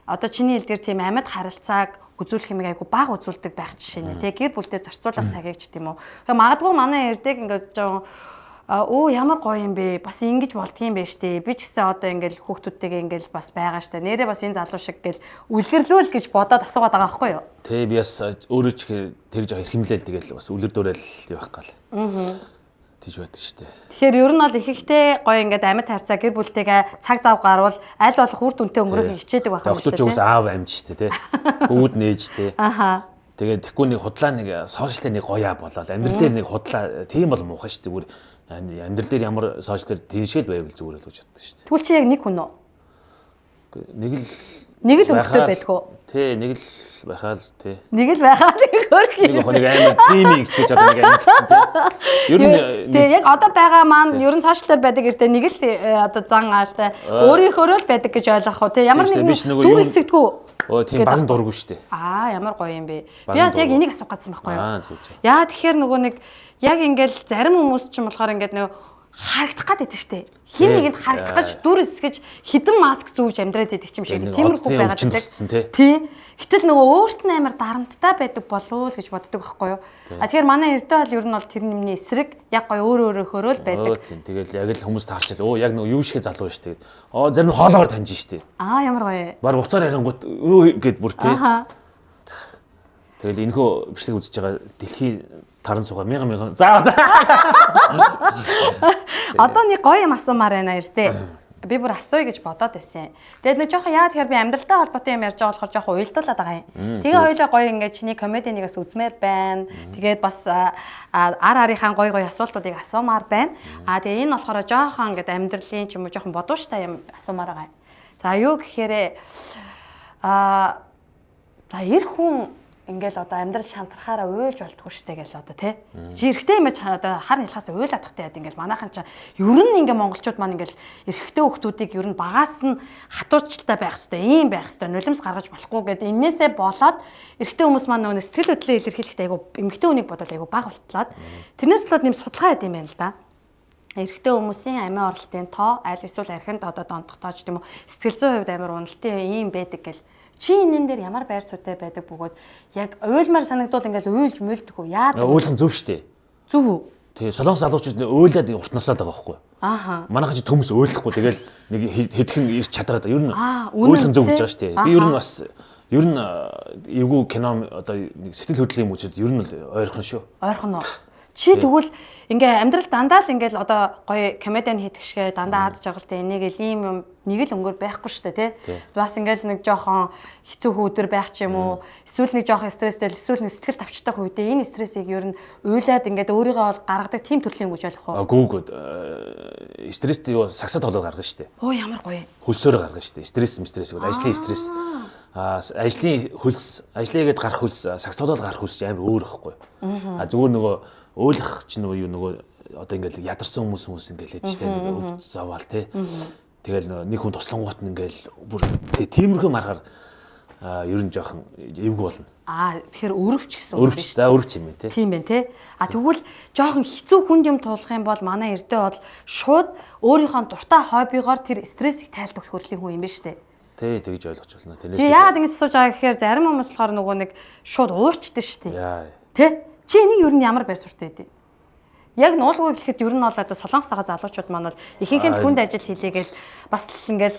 одоо чиний хэлдгээр тийм амьд харилцааг үзүүлэх юм айгу баг үзүүлдэг байх жишээ нэ. Тэг гэр бүлдээ зарцуулах цагийг ч тийм үү. Тэгээ магадгүй манай эрдэг ингээд жоо ямар гоё юм бэ? Бас ингэж болдгийм бэ штэ. Би ч гэсэн одоо ингээд хүүхдүүдтэйгээ ингээд бас байгаа штэ. Нэрээ бас энэ залуу шиг гэл үлгэрлүүл гэж бодоод асуугаад байгаа байхгүй юу? Тэг би бас өөрөө ч тэр жоо хэрхэмлээл тэгэл бас үлэр дуурайл явах гал. Тийж байдаг шүү дээ. Тэгэхээр ер нь бол их ихтэй гоё ингээд амьд харьцаа гэр бүлтэйгээ цаг зав гарвал аль болох үр дүнтэй өнгөрөхийг хичээдэг байх юм шүү дээ. Охтууд ч аав амьд шүү дээ, тий. Үүд нээж тий. Аха. Тэгээд тэгэхгүй нэг худлаа нэг сошиал дээр нэг гоёа болоод амьдрал дээр нэг худлаа тийм бол муухай шүү дээ. Зүгээр амьдрал дээр ямар сошиал дээр тийшэл байвал зүгээр л гэж боддог шүү дээ. Тэгвэл чи яг нэг хүн үү? Нэг л өнгөтэй байдаг уу? Тий, нэг л байхаа л тий. Нэг л байхаа нэг хөрх юм. Нэг хоног амар тимийг хийж одоо нэг амар гэсэн тий. Ер нь тий яг одоо байгаа маань ер нь сошиал дээр байдаг гэдэг нэг л одоо зан ааштай өөрийнхөө л байдаг гэж ойлгох уу тий. Ямар нэг дүр эсэгдэггүй. Тийм баган дурггүй шүү дээ. Ямар гоё юм бэ. Би бас яг энийг асуух гэсэн байхгүй юу? Зөв зөв. Яа тэгэхээр нөгөө нэг яг ингээл зарим хүмүүс ч юм болохоор ингээд нөгөө харагдах гад байдаг штэ. Хин нэгэнд харагдах гэж дүр эсгэж хідэн маск зүүж амьдраад байдаг юм шиг. Тиймэрхүү байгаад байдаг. Тий. Гэтэл нөгөө өөрт нь амар дарамттай байдаг болов уу гэж боддог байхгүй юу? Тэгэхээр манай эрдээ бол ер нь бол тэр нэмний эсрэг яг гоё өөрөөхөө л байдаг. Тэгэл яг л хүмүүс таарчил. Оо яг нөгөө юу шиг залуу штэ. Зарим нь хоолоогоор таньж штэ. Ямар гоё. Баг уцаар ярингууд гэд бүр тий. Тэгэл энэхүү бичлэг үзэж байгаа дэлхийн таран сугаа мянган. За. Одоо нэг гоё юм асуумаар байна эрдээ. Би бүр асууя гэж бодоод байсан. Тэгээд нэг жоохон яа тэгэхээр би амьдралтай холбоотой юм ярьж байгаа болохоор жоохон уйлдуулаад байгаа юм. Тэгээ хоёулаа гоё ингээд чиний комединигээс үзмээр байна. Тэгээд бас арийнхаа гоё асуултуудыг асуумаар байна. Тэгээ энэ болохоор жоохон ингээд амьдралын ч юм уу жоохон бодууштай юм асуумаар байгаа юм. За юу гэхээр за эр хүн ингээл одоо амьдрал шантрахаараа уйлж болтгүй штэ гэл одоо тий. Чи эрэгтэй юм одоо хар нэлхаас уйлаад тахтай яд ингээл манайхан ч ер нь ингээ монголчууд маань ингээл эрэгтэй хүүхдүүдийг ер нь багаас нь хатуучтай байх хэвээр ийм байх хэвээр нулимс гаргаж болохгүй гэд энээсээ болоод эрэгтэй хүмүүс маань нөгөө сэтгэл хөдлөлөө илэрхийлэхдээ айгу эмэгтэй хүнийг бодвол айгу баг болтлоод тэрнээс болоод нэм судалгаа хийм юм байна л да. Эрэгтэй хүмүүсийн амиа оролтын тоо аль эсвэл архинд одоо дондох тоо ч тийм үү сэтгэл зүйн хувьд амар уналтын ийм байдаг гэл чи энэн дээр ямар байр суурьтай байдаг бөгөөд яг уйлмаар санагдвал ингээл уйлж мөлдөх үү яа уйлах зөв штэ зөв үү тий солонгос залуучууд уйлаад урт насаад байгаа байхгүй манайхан ч төмс уйлахгүй тэгэл нэг хэдхэн ирч чадраад ер нь уйлах зөв гэж байгаа штэ би ер нь бас ер нь эвгүй кино одоо сэтгэл хөдлөлийн хүмүүсд ер нь л ойрхон шүү ойрхон уу чи тэгвэл ингээ амьдрал дандаа л ингээл одоо гоё комедиан хийдэг шигэ дандаа аз жаргалтай энийг л ийм юм нэг л өнгөөр байхгүй шүү дээ тий. Бас ингээл нэг жоохон хэцүү өдөр байх ч юм уу эсвэл нэг жоохон стресстэй эсвэл нэг сэтгэл тавчтай үедээ энэ стрессийг ер нь уйлаад ингээд өөрийгөө бол гаргадаг тийм төрлийн юм гэж ойлгох уу? Гүүгүүд стресст юу сагсаад толгой гаргана шүү дээ. Ямар гоё. Хөлсөөр гаргана шүү дээ. Ажлын стресс. Ажлын хөлс, ажлыгээд гарах хөлс, сагсаалал гарах хөлс амар өөр ихгүй. Зүгээр нөгөө ойлох ч нөгөө одоо ингээл ядарсан хүмүүс ингээл хэд ч тийм заваал тий. Тэгэл нэг хүн туслангуут нь ингээл бүр тиймэрхүү маргаар ер нь жоохон эвгүй болно. Тэгэхээр өрөвч гэсэн үг биш. Өрөвч юм тий. Тийм байна тий. Тэгвэл жоохон хэцүү хүнд юм туулах юм бол манай эрдээ бол шууд өөрийнхөө дуртай хоббигоор тэр стрессийг тайлбар хөрлийн хүн юм байна шүү дээ. Тий, тэгж ойлгож байна. Тэрнээс яагаад ингэж сууж байгаа гэхээр зарим хүмүүс болохоор нөгөө нэг шууд уурчдаг шүү дээ. Тий? Чи энийг ер нь ямар байр суурьтай байдیں۔ Яг нуулгүй гэхэд ер нь бол одоо солонгос байгаа залуучууд маань бол ихэнх нь хүнд ажил хийлээгээл бас л ингээл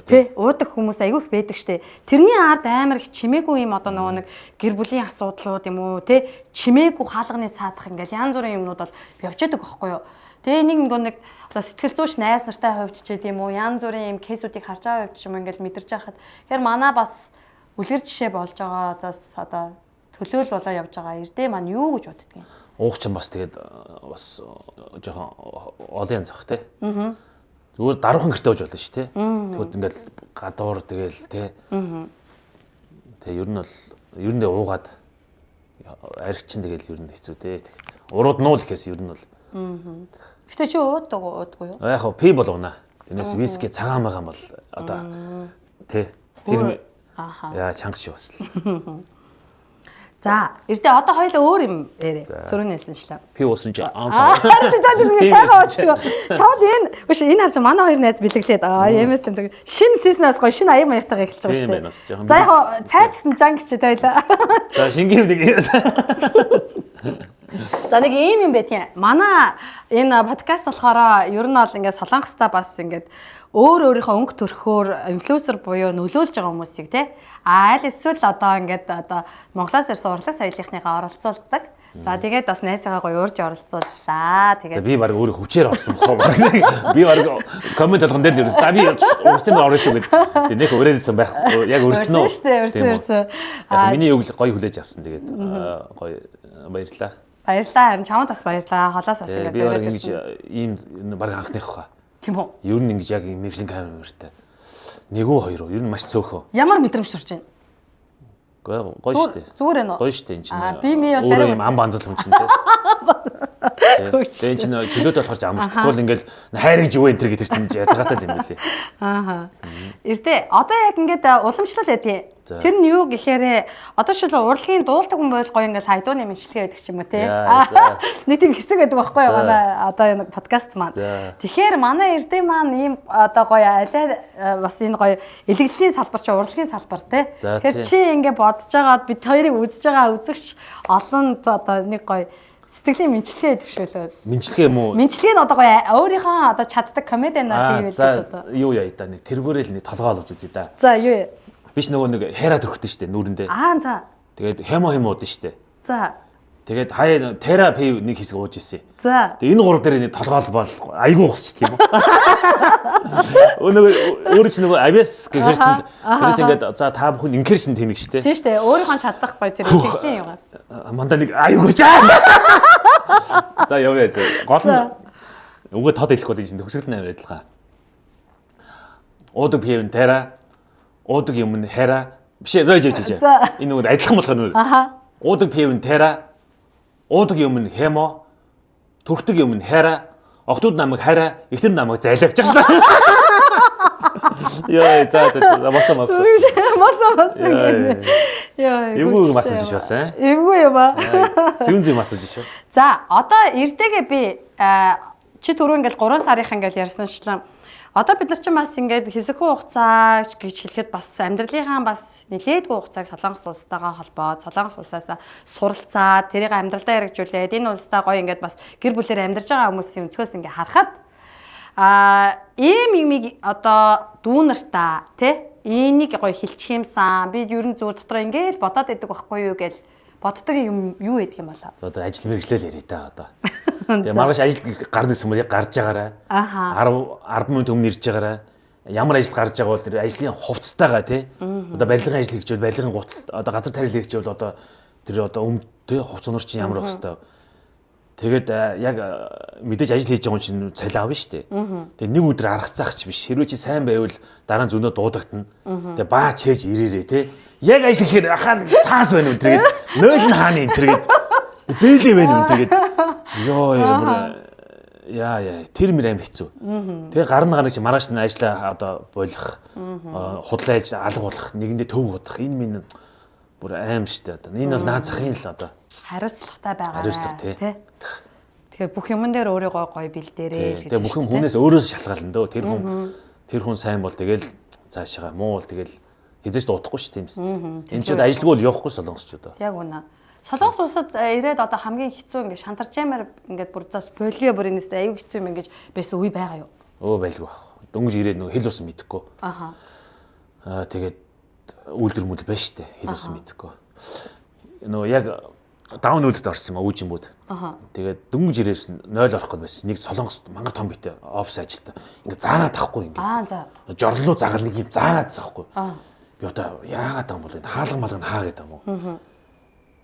тий уудаг хүмүүс айгүй их байдаг штэ. Тэрний ард амар их чимээгүй юм одоо нөгөө нэг гэр бүлийн асуудлууд юм уу тий чимээгүй хаалганы цаадах ингээл янз бүрийн юмнууд бол явж байдаг байхгүй юу. Тэгээ нэг нэг одоо сэтгэл зүйч найз нартай хувьччихэд юм уу янз бүрийн юм кейсүүдийг харж байгаа хувьч юм ингээл мэдэрч байхад тэгэхээр манай бас үлгэр жишээ болж байгаа одоо төлөөл болоо явж байгаа эрдээ маань юу гэж боддөг юм. Уух ч бас тэгээд бас жоохон олон янз зах тий. Зүгээр даруухан гэртээ ууж болно шүү тий. Тэгвэл ингээл гадуур тэгэл тий. Тэгээ ер нь уугаад аригчин тэгэл ер нь хэцүү тий. Урууд нуул гэхээс ер нь бол. Гэтэ чи уудаггүй юу? Яг хоо пи бол уунаа. Тэрнээс виски цагаан байгаа бол одоо тий. Тэр яа чанга шүү бас. За, эрдээ одоо хоёлаа өөр юм ярэ. Төрөний хэлсэнчлээ. Пи уусан чи би цайгаа уучдаг. Чамд энэ харж манай хоёр найз бэлэглээд ямаас энэ шинэ сизнээс гоё шинэ аян маягтайгаа эхэлж байгаа шүү дээ. За яг цай ч гэсэн жанг чи тойлоо. За шингийн нэг За нэг ийм юм байдгийн. Манай энэ подкаст болохоор ер нь бол ингээд солонгостой бас ингээд өөрийнхөө өнгө төрхөөр инфлюенсер буюу нөлөөлж байгаа хүмүүсийг тий аль эсвэл одоо ингээд одоо Монголоос ирсэн урлаг соёлынхныгаа оролцуулдаг. За тэгээд бас найзаагаа гоё уурж оролцууллаа. Тэгээд би баг өөрөө хүчээр орсон бохоо. Би баг коммент болгон дээр л ерөөс. Би урьсан орно шүү гэдэг. Нэг өрөөдсөн байх. Яг өрсөн үү? Өрсөн. Миний үг гоё хүлээж авсан. Тэгээд гоё баярлалаа. Баярлалаа. Харин чамд бас баярлалаа. Холоос бас ингээд зориод ингэж ийм баг анхных хаа. Тийм үү? Ер нь ингэж яг Мишлен камертай. Нэгөө хоёроо ер нь маш цөөхөн. Ямар мэдрэмж төрж байна? Гоё шүү дээ. Зүгээр ээ нөө. Гоё шүү дээ энэ чинь. Би ми бол дараа ам банзал хүн чинь тий. Тэгээ чинь чөлөөд болохоор амжтахгүй л ингээл хайрыг юу энэ төр гэдэг чинь ядгатай л юм билий. Ааха. Эртээ одоо яг ингээд уламжлал байдгийг. Тэр нь юу гэхээр одоо шил урлагийн дуулдаг хүн бол гоё ингээд хайдууны мэдлэгээ байдаг ч юм уу тий. Нэг тийм хэсэг байдаг байхгүй юу манай одоо энэ подкаст маань. Тэгэхээр манай эрдээ маань ийм одоо гоё алай бас энэ гоё илэглэлийн салбар ч урлагийн салбар тий. Тэгэхээр чи ингээд бодож байгаад бид хоёрыг үзэж байгаа үзэгч олон одоо нэг гоё сэтгэлийн мэдлэгээ төвшөөлөө. Мэдлэгээ юм уу? Мэдлэгээ нь одоо гоё өөрийнхөө одоо чаддаг комедианаар хийвэл гэж одоо. Юу яа да нэг тэргүүрэл нэг толгоолж үзье да. За юу. Биш нөгөө нэг хайраа төрхтөн штэ нүүрэндээ. За. Тэгээд хемо уудэн штэ. За. Тэгээд хаяа терапи нэг хэсэг ууж исэн. За. Тэгээд энэ гурав дээр нэг толгоолбол айгүй ухсч тийм үү? Өөрөө ч нөгөө авиас гэхэр чинь тэрээс ингээд за та бүхэн инкер шин тэнэг штэ. Тийм штэ өөрийнхөө чадахгүй тэр ихлийн югаар. Мандаа нэг айгүй чаа. За явъя. Гол нь үгүй тод хэлэх гээд чинь төгсгөл нь адилхан. Уудаг пивэн тера уудаг юм нь хайра биш ээ. Энэ нөгөө адилхан болох нь. Уудаг пивэн тера уудаг юм нь хемо төрхтөг юм нь хайра охтууд намайг хайра эхнэр намайг зайлаагч шээ. Яа за мас. Яа. Эвгүй масаж шээс аа. Эвгүй юм аа. Зүүн масаж шүү. За одоо эртэгээ би чи түрүү ингээл 3 сарынх ингээл ярьсанчлаа. Одоо бид нар ч бас ингээд хэсэггүй хугацаа гэж хэлэхэд бас амьдралынхаа бас нэлээдгүй хугацааг Солонгос улстайгаа холбоод Солонгос улсаас суралцаад тэрийг амьдралдаа хэрэгжүүлээд энэ улстай гоё ингээд бас гэр бүлээр амьдарч байгаа хүмүүсийн өнцгөөс ингээд харахад ийм юмыг одоо дүүнартаа тий энийг гоё хэлчих юмсан би ерөн зүгээр дотор ингээд бодоод байдаг байхгүй юу гэж боддог юм юу гэдэг юм болоо. За одоо ажил мэрглэл ярий та одоо. Тэгээ маргааш ажил гарна гэсэн юм яг гарч байгаарай. 10 минут өмнө ирж байгаарай. Ямар ажил гарч байгаа бол тэр ажлын хувцастайгаа тий. Одоо барилгын ажил хийчихвэл барилгын гутал одоо газар тарил хийчихвэл одоо тэр одоо өмдтэй хувц өнөр чинь ямар байх хэвээр. Тэгээд яг мэдээж ажил хийж байгаа юм чинь цалин авна шүү дээ. Тэгээ нэг өдөр аргацсаах ч биш. Хэрвээ чи сайн байвал дараа нь зөнөө дуудагдана. Тэгээ баа чээж ирээрээ тий. Яг ажил хийхээр хаа цаас байна уу тэгээд нойл нь хааны энэ тэгээд бэлээ байна уу тэгээд ёо яа тэр мөр аим хэцүү. Тэгээ гарна гарна чи маргааш нь ажиллаа одоо болох худлаа ажил алга болох нэгэндээ төв удах энэ минь бүр аим штэ одоо энэ бол наад захын л одоо хариуцлагатай байгаа. Хариуцлага тий. Тэгэхээр бүх юмн дээр өөрийгөө гоё бэлдээрээ. Тэгээ бүх юм хүнээс өөрөөс шалтгаална дөө. Тэр хүн сайн бол тэгэл цаашаа муу бол тэгэл хизээч дуудахгүй шүү тийм үст. Энэ ч ажилгүй бол явахгүй солонгосчууд. Яг үнэ. Солонгос улсад ирээд одоо хамгийн хэцүү ингээд шантарч ямаар ингээд бүр зав полио бүр энэс аюу хэцүү юм ингээд байсан үе байгаа юу? Байлгүй баг. Дөнгөж ирээд нөгөө хэл ус мэдэхгүй. Тэгээд үйлдвэр мүл байна штэ хэл ус мэдэхгүй. Нөгөө яг даунуудад орсон юм үүжинбүүд. Тэгээд дөнгөж ирээс 0 орох гээд байсан. Нэг солонгос мангар том битэй офис ажилтаа. Ингээд заагаад тахгүй ингээд. Жорлуу загаал нэг юм заагаад тахгүй. Би одоо яагаад юм бол хаалга малганд хаа гэдэг юм уу?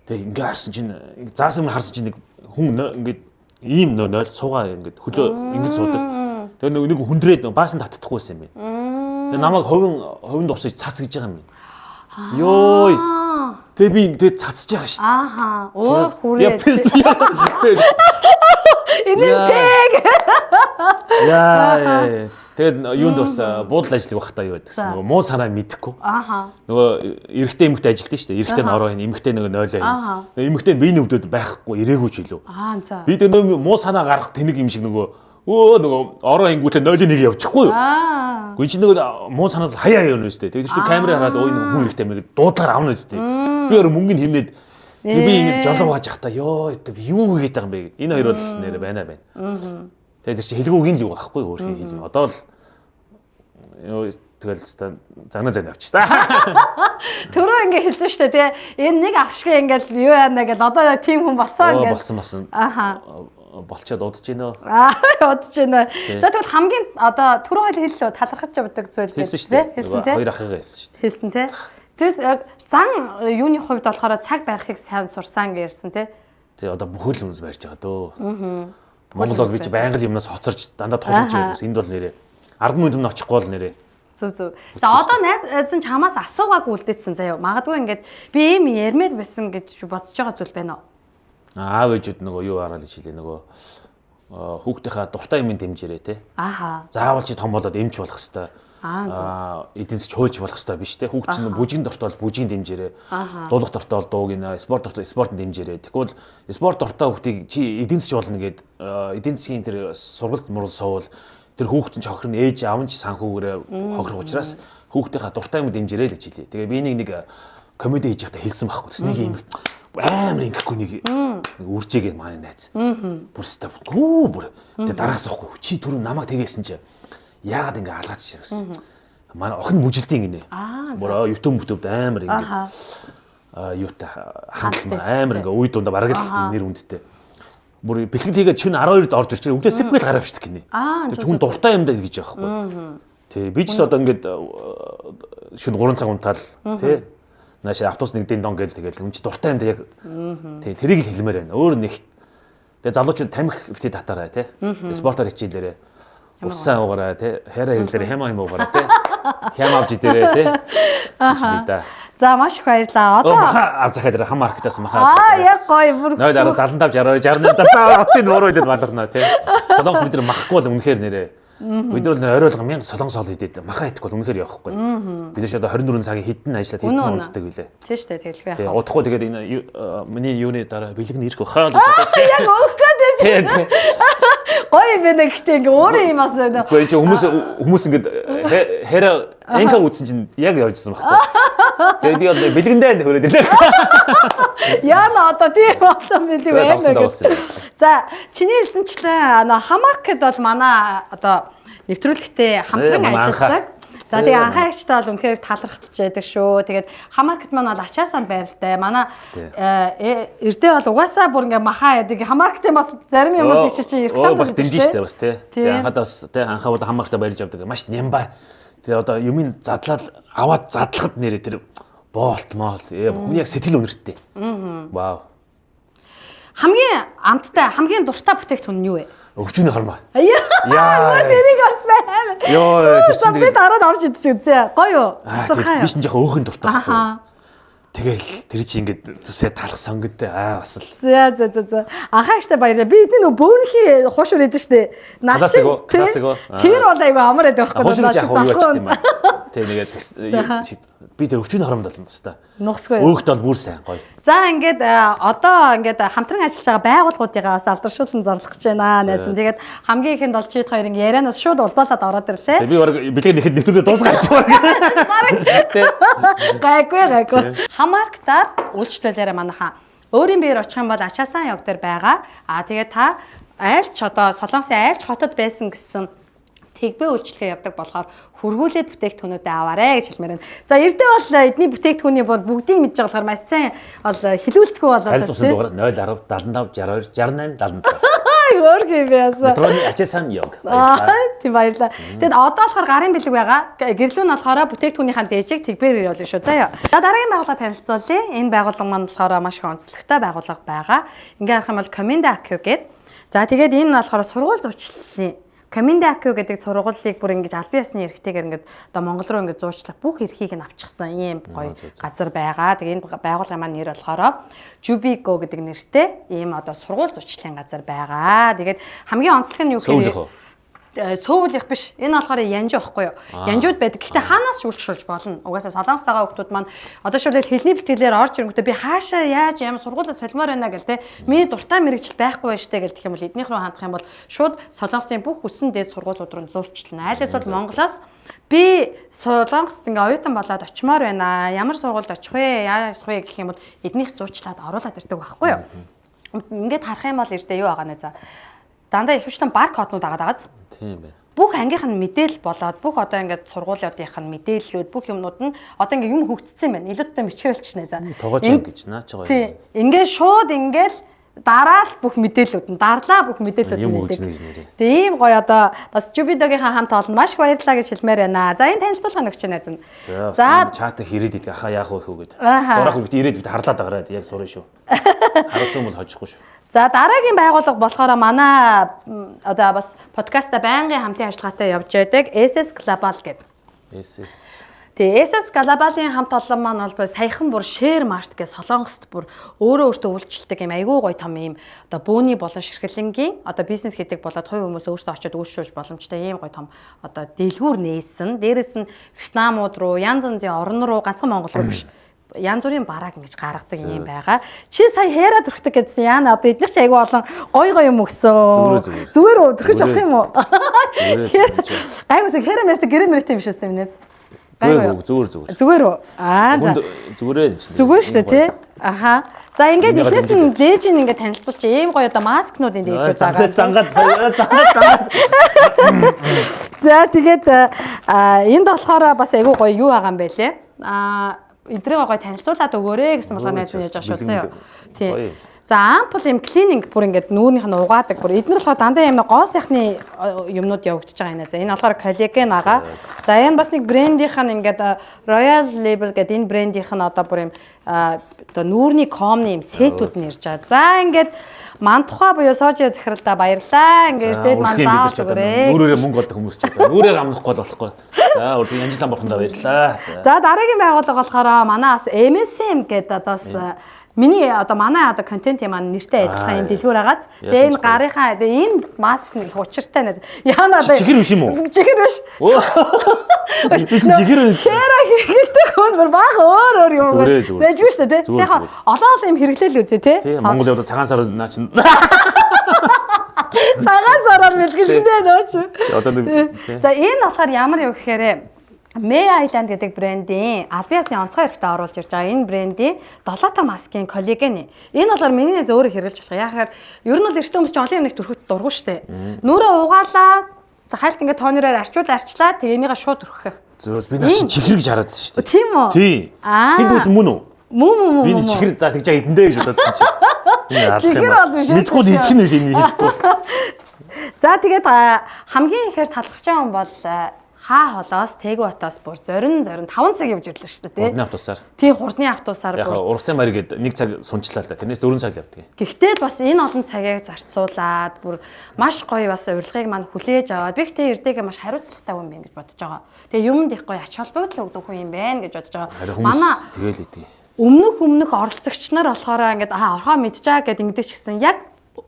Тэгээ ингээ харсан чинь заасан юм харсан чинь нэг хүн ингээд ийм 0 суугаа ингээд хөлөө ингээд суудаг. Тэгээ нэг хүндрээд баасан татдахгүй байсан юм байна. Тэгээ намайг ховын дусаж цац гэж байгаа юм. Йой. Тэгээ би ингээд цацж байгаа шүү дээ. Оо хүрээ. Энэтэй. Яа. Тэгээд юунд бас буудлын ажил багтаа юу гэдгсэн. Нөгөө муу санаа мэдэхгүй. Нөгөө эрэгтэй эмэгтэй ажилтсан шүү дээ. Эрэгтэй нь ороо ин эмэгтэй нэг 0 байна. Эмэгтэй нь биений өвдөд байхгүй ирээгүй ч илүү. Би тэр нөгөө муу санаа гарах тэнэг юм шиг нөгөө ороо ингүүтээ 0-1 явчихгүй юу. Гүн чи нөгөө муу санаад хаяа явна үстэй. Тэгээд чи камераа хараад ой нэг хүн эрэгтэй мэг дуудлагаар авна үстэй. Би өөр мөнгөнд хэмнээд би ингэ жолоо хааж явахдаа ёо юу хийгээд байгаа юм бэ. Энэ хоёр бол нэрэ байна. Тэгээд чи хэлгүүгийн л юу байхгүй өөр хэл. Одоо л тэгэл загнаа зэн авчих та. Төрөө ингээ хэлсэн шүү дээ. Тэгээ энэ нэг ах шиг ингээл юу яана гэл одоо тийм хүн болсон ингээл. Болсон. Аха. Болчоод удаж гинөө. Удаж гинөө. За тэгвэл хамгийн одоо түрүү хоёул хэллээ талархаж явдаг зүйл хэлсэн шүү дээ. Хоёр ахыгаа хэлсэн шүү дээ. Хэлсэн тий. Зэрс зан юуны хувьд болохоор цаг барихыг сайн сурсан гэсэн тий. Тий одоо бүхэл юмс барьж байгаа дөө. Монгол бол би байнга юмнаас хоцорч дандаа тулж байгаа. Энд бол нэрээ 10 минут өмнө очихгүй бол нэрээ. Зүг. За одоо найз нь чамаас асуугаагүй үлдээсэн заяа. Магадгүй ингээд би ийм ярмаар байсан гэж бодож байгаа зүйл байна уу? Аав ээжүүд нөгөө юу хараад хэлээ нөгөө хүүхдийнхаа дуртай юмын дэмжээрэй те. Ааха. Заавал чи том болоод эмч болох хэвээр. Эдийн засч хөөж болох хэвээр биш те. Хүүхд чинь бүжгийн дуртай бол бүжгийн дэмжээрэй. Дуулах дуртай бол дууг нэ, спорт дуртай спортын дэмжээрэй. Тэгвэл спорт дуртай хүүхдийг чи эдийн засч болно гэд эдийн засгийн тэр сургалт мурал суувал тэр хүүхд чинь хохирно ээж аав нь ч санхүүгээрээ хохирох учраас хүүхдийнхаа дуртай юм дэмжээрэй л гэж хэлээ. Тэгээ би нэг комеди хийж байхдаа хэлсэн байхгүй. Тэс нэг юм амар ингэхгүй нэг үржээгээ маань найз. Бүр бүр тэгээ дараагаас ахгүй. Чи түрүү намайг тэгээсэн чи яагаад ингэ алгаад ширвсэн. Манай охин бүжилтийн гинэ. Бүр YouTube амар ингэ юутай хандлан амар ингэ үе дундаа бараг л нэр үндтэй. Бүр бэлтгэл хийгээд чинь 12-д орж ирчихээ. Өглөө сэпгээл гараа авчихдаг гинэ. Тэр хүн дуртай юм даа гэж яахгүй. Тэг би ч одоо ингэ шин 3 цаг унтаал тий нааш автобус нэг дин дон гээл тэгэл юм чи дуртай юм да яг тий тэрийг л хэлмээр байна. Өөр нэг тэгээ залуучууд тамхи бити татаарай тий спортоор хичээлээрээ усан уугараа тий хайраа хэлээр хэм уугараа тий хэм авч идэрээ тий да. За маш их баярлаа. Одоо ав захаад хам маркетаас махаа. Яг гоё бүр 075 60 68 оцын нууруу идэд баларна тий. Солонгос бид нар махгүй бол үнэхээр нэрээ. Бид нар оройглон 1000 солонгос хоол идэд махаа идэхгүй бол үнэхээр явахгүй. Бид нар одоо 24 цагийн хідэн ажиллаад хідэн унцдаг билээ. Тийм шүү дээ тэгэлгүй яах. Удахгүй тэгээд энэ миний юуны дараа бэлэг нь ирэх бахаа л гэж. Яг өөхгөө дээ. Гоё юм байна гэхдээ ингээ өөрөө юм ас байна. Гэхдээ чи хүмүүс ингээд хэрэг энка үзсэн чинь яг явжсэн багтаа. Тэгээд би одоо бэлгэндээ хөрөөд ирлээ. Яна одоо тийм болон бэлэг байна. За чиний хэлсэнчлэн хамааркет бол манай одоо нэвтрүүлэгтээ хамтран ажилладаг. За тэгээ анхаагчтай бол үнэхээр талархаж байдаг шүү. Тэгээд хамааркет маань бол ачаасаа байралтай. Манай эрдээ бол угаасаа бүр ингээ махаа яадаг. Хамааркетын бас зарим юмуд ичиж ирэх гэсэн. Бас дэмжиж штэ бас тий. Тэгээ анхаад бас тий анхаа бол хамааркетаа барьж авдаг. Маш нямбай. Тэгээ одоо юмыг задлаад аваад задлахад нэрээ тэр боолт моол хүн яг сэтгэл өнөрттэй. Вау. Хамгийн амттай, хамгийн дуртай бүтээгдэхүүн нь юу вэ? Өвчнө хормоо. Яа. Тэрийг орсон аим. Йоо, тэр чинь тэгээд дараад авч идчих үзье. Гоё юу? Би чинь жоохон өөхөн дуртай байхгүй. Тэгэл тэр чинь ингээд зүсээ талах сонгонтэй бас л. За. Анхаагчтай баярлаа. Би эдний нөө бөөнхий хуушур идэв штэ. Классик. Тэр бол айгу амар байдаг байхгүй. Хуушур яах вэ гэж юм. Тэг нэгээд би тэр өвчнө хоромд болно теста. Нухсгүй. Өөхт бол бүр сайн гоё. За ингээд одоо ингээд хамтран ажиллаж байгаа байгууллагуудыгаас алдаршуулсан зарлах гэж байна найз. Тэгээд хамгийн ихэнд бол чид хоёр ингээд ярианаас шууд улбаалаад ороод ирлээ. Би баг бэлэг нэхэд нэвтрүүлээ дуусгаач баг. Гайгүй. Хамаарктаар үйлчлүүлээрээ манайхаа өөрийн биеэр очих юм бол ачаасан явг дээр байгаа. Тэгээд та айлч одоо Солонгосын айлч хотод байсан гэсэн тэгбэ үйлчлэгээ явдаг болохоор хургуулээд бүтээгдэхүүнүүдээ аваарэ гэж хэлмээр байна. За эрдээ бол эдний бүтээгдэхүүний бол бүгдийг мэдж байгаа болохоор маш сайн бол хилүүлтгүү болоод байна. 010 75 62 68 77. Өөр юм яасан. Метроны ачаасан явг. Тийм баярлаа. Тэгэд одоо болохоор гарын бэлэг байгаа. Гэрлүү нь болохоор бүтээгдэхүүнийхаа дээжийг тэгбээр явуулна шүү. За дараагийн байгууллага танилцуулъя. Энэ байгууллага маань болохоор маш их онцлогтой байгууллага байгаа. Ингээ харах юм бол Comenda Accu гэдэг. За тэгээд энэ нь болохоор сургууль зурчлалын Comenda Accu гэдэг сургуулийг бүр ингэж албан ёсны эрхтэйгээр ингэж одоо Монгол руу ингэж зуучлах бүх эрхийг нь авчихсан ийм гоё газар байгаа. Тэгээ энэ байгууллагын маань нэр болохоор Jubico гэдэг нэртэй ийм одоо сургууль зурчлалын газар байгаа. Тэгээд хамгийн онцлог нь юу гэхээр сөөвлөх биш. Энэ болохоор янжуу байхгүй юу? Янжууд байдаг. Гэхдээ хаанаас ч үйлчлүүлж болно. Угаасаа Солонгос байгаа хүмүүс маань одоо шилбэл хэлний бэлтгэлээр орж ирэнгүүтээ би хаашаа яаж ямар сургуулиас солимоор байна гэл те. Миний дуртай мэрэгжил байхгүй байж штэ гэх юм бол эднийх рүү хандах юм бол шууд Солонгосын бүх хүссэн дээд сургуулиуд руу зурчлална. Айлаас бол Монголоос би Солонгост ингээ оюутан болоод очимоор байна. Ямар сургуульд очих вэ? Яаж вэ гэх юм бол эднийх зурчлаад оруулаад ирдэг байхгүй юу? Ингээд харах юм бол эрдээ юу байгаа нэ за. Дандаа ихэвчлэн барк хотнууд агаад байгаас. Тийм байна. бүх ангийнх нь мэдээлэл болоод бүх одоо ингээд сургуулиудынх нь мэдээллүүд бүх юмнууд нь одоо ингээд юм хөгжсөн юм байна. Илүүдтэй бичгээлчнэ за. Тогооч ингэж наа ч гоё. Тий. Ингээд шууд ингээд дараал бүх мэдээллүүд нь дарлаа бүх мэдээллүүд нь. Тэгээ ийм гоё одоо бас Jupiter-гийн хамт олон маш их баярлалаа гэж хэлмээр байна. За энэ танилцуулга нөгч найз нь. За чат ирээд идэх ахаа яах вэ хүү гэдэг. Дурах үед ирээд бид харлаад байгаарай яг сурна шүү. Харуулсан бол хожихгүй шүү. За дараагийн байгууллага болохоор манай одоо бас подкаста байнгын хамтын ажиллагаатай явж байдаг SS Global гэдэг. SS. Тэгээ SS Global-ийн хамт олон маань бол саяхан бүр Share Mart гэж Солонгост бүр өөртөө үйлчлдэг юм айгүй гоё том юм одоо бөөний болон ширхлэнгийн одоо бизнес хийдэг болоод хувь хүмүүс өөрсдөө очиод үйлчлүүлж боломжтой ийм гоё том одоо дэлгүүр нээсэн. Дээрээс нь Вьетнамууд руу, янз янзын орн руу ганцхан Монгол руу биш. Янз бүрийн бараг ингэж гаргадаг юм байгаа. Чи сая хээрад өрхтөг гэдсэн яана одоо эдгээр чи айгүй олон гой юм өгсөн. Зүгээр өрхөж авах юм уу? Гайгүйс хэрэмэст гэрэмэртэй биш үстэй минь. Зүгээр. Зүгээр үү? За. Зүгээр шүү дээ тий. Аха. За ингээд эхнээс нь дээж ингээд танилцуулчих. Ийм гоё одоо маскнуудын дээж байгаа. Зангаад. За тэгээд энд болохоор бас айгүй гоё юу байгаа юм бэ лээ. Эдрийг гоё танилцуулаад өгөөрэй гэсэн болгоо найз нь яаж ашигласан юу. Тий. За ампул юм клининг бүр ингээд нүүрнийх нь угаадаг бүр эдгээр болохоор дандаа юм гоо сайхны юмнууд явагдаж байгаа юм аа. Энэ болохоор коллаген агаа. За энэ бас нэг брендийнх нь ингээд Royal Label гэдэг энэ брендийнх нь одоо бүр юм одоо нүүрний комны юм сетүүд нь ирж байгаа. За ингээд мантухаа буюу сожи захиралдаа баярлаа. Ингээд дээд ман зааж өгөөрэй. Нүүрээрээ мөнгө олдог хүмүүс ч байна. Нүүрээ амнахгүй болохгүй. За өөрийн Анжелан бурхандаа баярлаа. За дараагийн байгууллага болохоор манаас MSM гэдэг одоос миний одоо манай одоо контентын маань нэртэй адилхан юм дэлгүүр агааз. Тэгээ энэ гарынхаа энэ маск нэг учиртай нэ. Яана одоо чихэр биш юм уу? Чихэр биш. Чихэр. Хэра хийгдэх хүн бүр баг өөр юм байна. Тэгэж биш үү те. Яг олон юм хэрэглээл үзье те. Монгол одоо цагаан сар наа чин. Цагаан сараар бэлгэлдээ нөөч. За энэ болохоор ямар юм гэхээр May Island гэдэг брендийн албан ёсны онцгой хэрэгтэй оруулж ирж байгаа энэ брендийн 7 маскын коллаген. Энэ болохоор миний нэз өөрөө хэрэглэж болох. Яагаад ер нь бол эртний хүмүүс чинь олон юм нэг төрөхөд дургу штэ. Нүрээ угаалаа, хайлт ингээд тоонороор арчлаа, тэгээ энийгээ шууд төрхөх. Би наа чи чихэр гэж хараадсан штэ. Тийм үү? Тийм. Тэнд үс мөн үү? Мөн. Би чихэр за тэгж эдэндээ гэж бодсон чи. Чихэр бол биш. Мэдгүй идэх нь биш юм хэлэхгүй. За тэгээд хамгийн ихээр талархаж байгаа юм бол Хаа холоос Тэгүү хотоос бүр зорин 5 цаг явж ирлээ шүү дээ тий. Хурдны автобусаар. Тий, хурдны автобусаар бүр. Яг ургацсан мари гээд 1 цаг сунчлаа л да. Тэрнээс 4 цаг явдаг. Гэхдээ бас энэ олон цагийг зарцуулаад бүр маш гоё бас урилгыг мань хүлээж аваад би ихтэй эрдээгээ маш хариуцлагатай хүн байна гэж бодож байгаа. Тэгээ юмд их гоё ач холбогдол өгдөг хүн юм байна гэж бодож байгаа. Манай тэгэл идэв. Өмнөх оролцогч нар болохоор ингээд орхоо мэдчихаа гэд ингэдэг ч гэсэн яг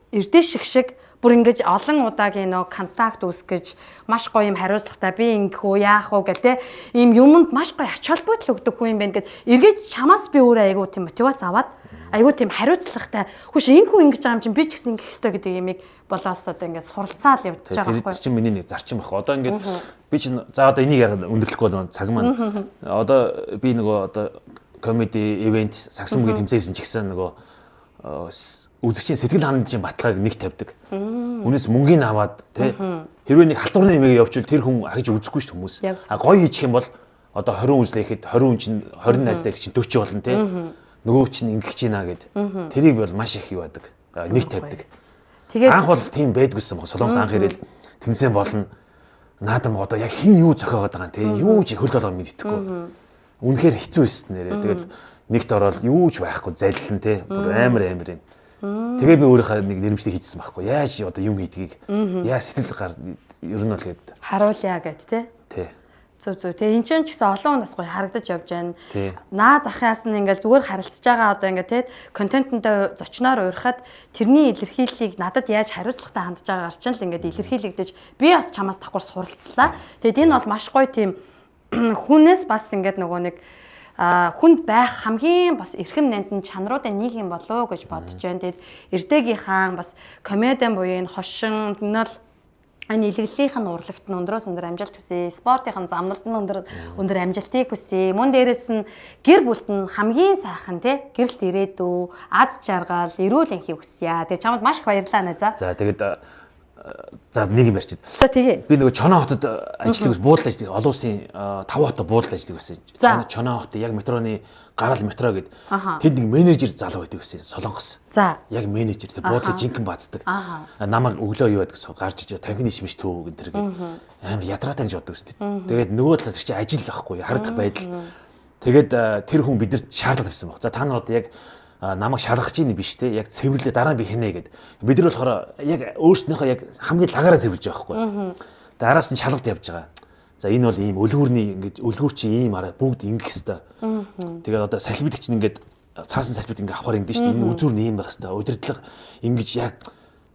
эрдээ шиг бүр ингэж олон удаагийн нөө контакт үүсгэж маш гоё юм хариуцлагатай би ингэх үү яах уу гэл те ийм юмд маш гоё ач холбогдол өгдөг хүн юм байна гэд эргэж чамаас би өөрөө айгуу тийм мотивац аваад айгуу тийм хариуцлагатай хүш энэ хүн ингэж байгаа юм чинь би ч гэсэн ингэх ёстой гэдэг юмыг болоос одоо ингэж суралцаал явж байгаа байхгүй. Тэр чинь миний нэг зарчим баг. Одоо ингэж би чинь за одоо энийг яг өндөрлөхгүй бол цаг маань одоо би нөгөө одоо комеди ивент сагсамгийн тэмцээсэн ч гэсэн нөгөө үзэгчийн сэтгэл ханамжийн баталгааг нэг тавьдаг. Үнээс мөнгөний аваад тий хэрвээ нэг халтурны нэмээ явуучвал тэр хүн ахиж үзэхгүй шүү хүмүүс. А гоё хийчих юм бол одоо 20 үзлэхэд 20 хүн чинь 20 найзлаад чинь 40 болно тий. Нөгөө чинь ингэх чинь аа гэд. Тэрийг бол маш их юу яадаг. Нэг тавьдаг. Тэгээд анх бол тийм байдгүйсэн баг. Солонгос анх ирээл тэмцээн болно. Наадам одоо яг хин юу зохиогоод байгаа юм тий. Юу ч хөл толгой мэддэхгүй. Үнэхээр хэцүү байсан нэрээ. Тэгээд нэгт ороод юу ч байхгүй залилан тий. Бүр амар юм. Тэгээ би өөрийнхөө нэг нэрмжлэг хийчихсэн байхгүй. Яаж одоо юм хийдгийг яаж сэтгэл гар ер нь бол гээд харуулъя гэж тий. Зөв. Тэгээ эн чинь ч гэсэн олон хүнээс гоё харагдаж явж байна. Наа захиас нь ингээл зүгээр харилцаж байгаа одоо ингээд тий контенттой зочноор уурахад тэрний илэрхийллийг надад яаж хариуцлагатай хандж байгаагаар ч л ингээд илэрхийлэгдэж би бас чамаас давхар суралцлаа. Тэгээд энэ бол маш гоё тийм хүнээс бас ингээд нөгөө нэг хүнд байх хамгийн бас эрхэм нандин чанаруудын нэг юм болов уу гэж бодож байна. Тэгээд эрдээгийнхан бас комедиан буюу энэ хошин нөл энэ илэглэлийнх нь урлагт нь өндрөөс өндөр амжилт хүсье. Спортын замналт нь өндөр амжилтыг хүсье. Мөн дээрэс нь гэр бүлт нь хамгийн сайхан тий гэрэлт ирээдүй, аз жаргал, эрүүл энхийг хүсье. Тэгээд чамд маш их баярлалаа нэ за. За тэгээд за нэг юм ярьчих. За тэгээ. Би нөгөө Чоноо хотод ажилладаг буудлын ажилладаг. Олон улсын 5 хотод буудлын ажилладаг байсан. Чоноо хотод яг метроны гараал метро гэдэг. Тэнд нэг менежер залуу байдаг байсан. Солонгос. За. Яг менежер тэр буудлыг жинхэнэ баацдаг. Намайг өглөө юу байдаг гэсэн гарч иж танхины шимж төв гэнтэр гээд амар ядраатай гэж боддог гэсэн. Тэгээд нөгөө талаас чи ажил байхгүй харагдах байдал. Тэгээд тэр хүн бидэрт шаардлагатай байсан баг. За та нар одоо яг намайг шалгах чинь биш те яг цэвэрлээ дараа нь би хийнэ гэд. Бид нар болохоор яг өөрснийхөө яг хамгийн лагаараа цэвэрлж байгаа байхгүй. Дараас нь шалгалт явж байгаа. За энэ бол ийм өлгүүрний ингэж өлгүүр чи ийм хараа бүгд ингэх хэвээр. Тэгээд одоо салбид чинь ингээд цаасан салбид ингээ авахар ингэдэж шүү дээ. Энэ үзүүр нь ийм байх хэвээр. Удирдлага ингэж яг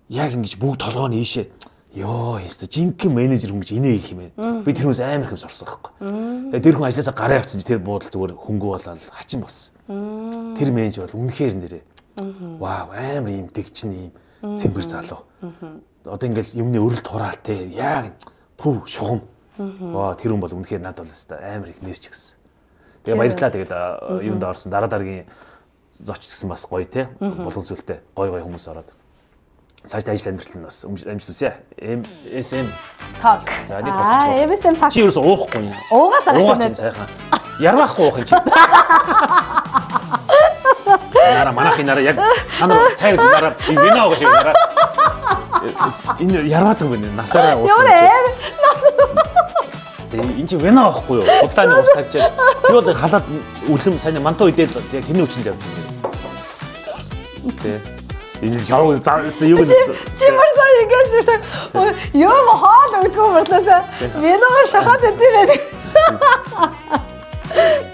ингэж бүгд толгойн ийшээ ёо хэвээр жинхэнэ менежер хүн гэж инээ их юм ээ. Би тэр хүнс амар хэм сурсан байхгүй. Тэгээд тэр хүн ажлаасаа гараа явцсан чи тэр буудал зүгээр хөнгөө болоод хачин болсон. Тэр менежер бол үнэхээр нэрээ. Вау амар ийм дэгчин ийм цэмбэр залуу. Одоо ингээл юмны өрөл тураал те яг пүү шугам. Ваа тэр хүн бол үнэхээр надад бол өстой амар их мессеж өгсөн. Тэгээ баярлалаа тэгээд юунд орсон дараа дараагийн зочд гэсэн бас гоё те болгон сүлтэй гоё хүмүүс ороод. Цааш ажил амьдрал нь бас амжилт үсэ. SM Talk. За нэг толгоч. MSM Talk. Чи ерөөс уухгүй. Уугаал агшаа. Сайхан. Ярмаахгүй уух юм чи. Нара манахи нара яг ханаа цайр нара вино уух шиг нара. Энэ ярмаадаг байна. Насаараа уусан. Тэгээ энэ чи вино уухгүй юу? Удааны ус тавьчаад би бол халаад үлэм сайн мантуу идэл яг тэний үчинд явдаг. Тэ. Энэ шоу заасан юу гэж чимэр сая ингэж шүү. Юу хоол өгдгөө мөрлөөсөө виногоор шахаад идэв.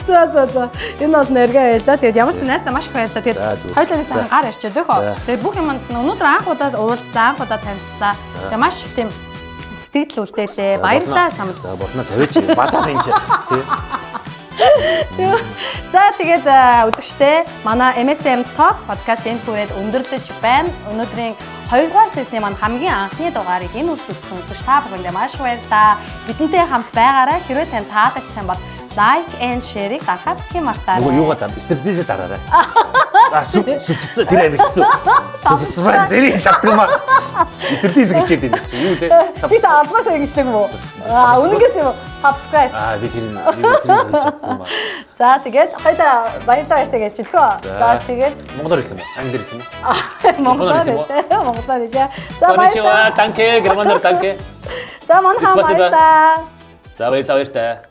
За. Энэ бол нэргээ байлаа. Тэгээд ямар ч найсаа маш их баярлалаа. Тэгээд хоёулаа сайн гар ярьчаад өөхөө. Тэгээд бүх юмд өнөөдөр анх удаа уулзлаа, анх удаа танилцлаа. Тэгээд маш их тийм сэтгэл үлдээлээ. Баярлалаа чамд. За болно тавиач. Базар энэ тий. За тэгээд үзэгчдээ манай MSM Talk подкаст энэ хүрээд өндөрлөж байна. Өнөөдрийн 2 дугаар сесны маань хамгийн анхны дугаарыг энэ үргэлжлүүлсэн үзэгч та бүхэндээ маш их баярлалаа. Бидэнтэй хамт байгаарай. Хэрвээ тань таалагдсан бол like and share-ийг дарахад хэм мартаарай. Нөгөө юугаа стратеги дараарай. Супс тэр амиг хэцүү. Супс нэрийг чаддаг юм аа. Стратеги хичээд байна чи юу те? Чи та албасаа ингэжлэг юм уу? Үнэнгээс юм subscribe. Би тэр чаддаг юм аа. За тэгээд хоёлаа баярлалаа баяртай гэлчихлээ. За тэгээд монголоор хэлэх юм уу? Англиар хэлэх юм уу? Монголоор хэлээ. За баярлалаа. Danke, германоор danke. За манай баярлалаа. За баярлалаа баяртай.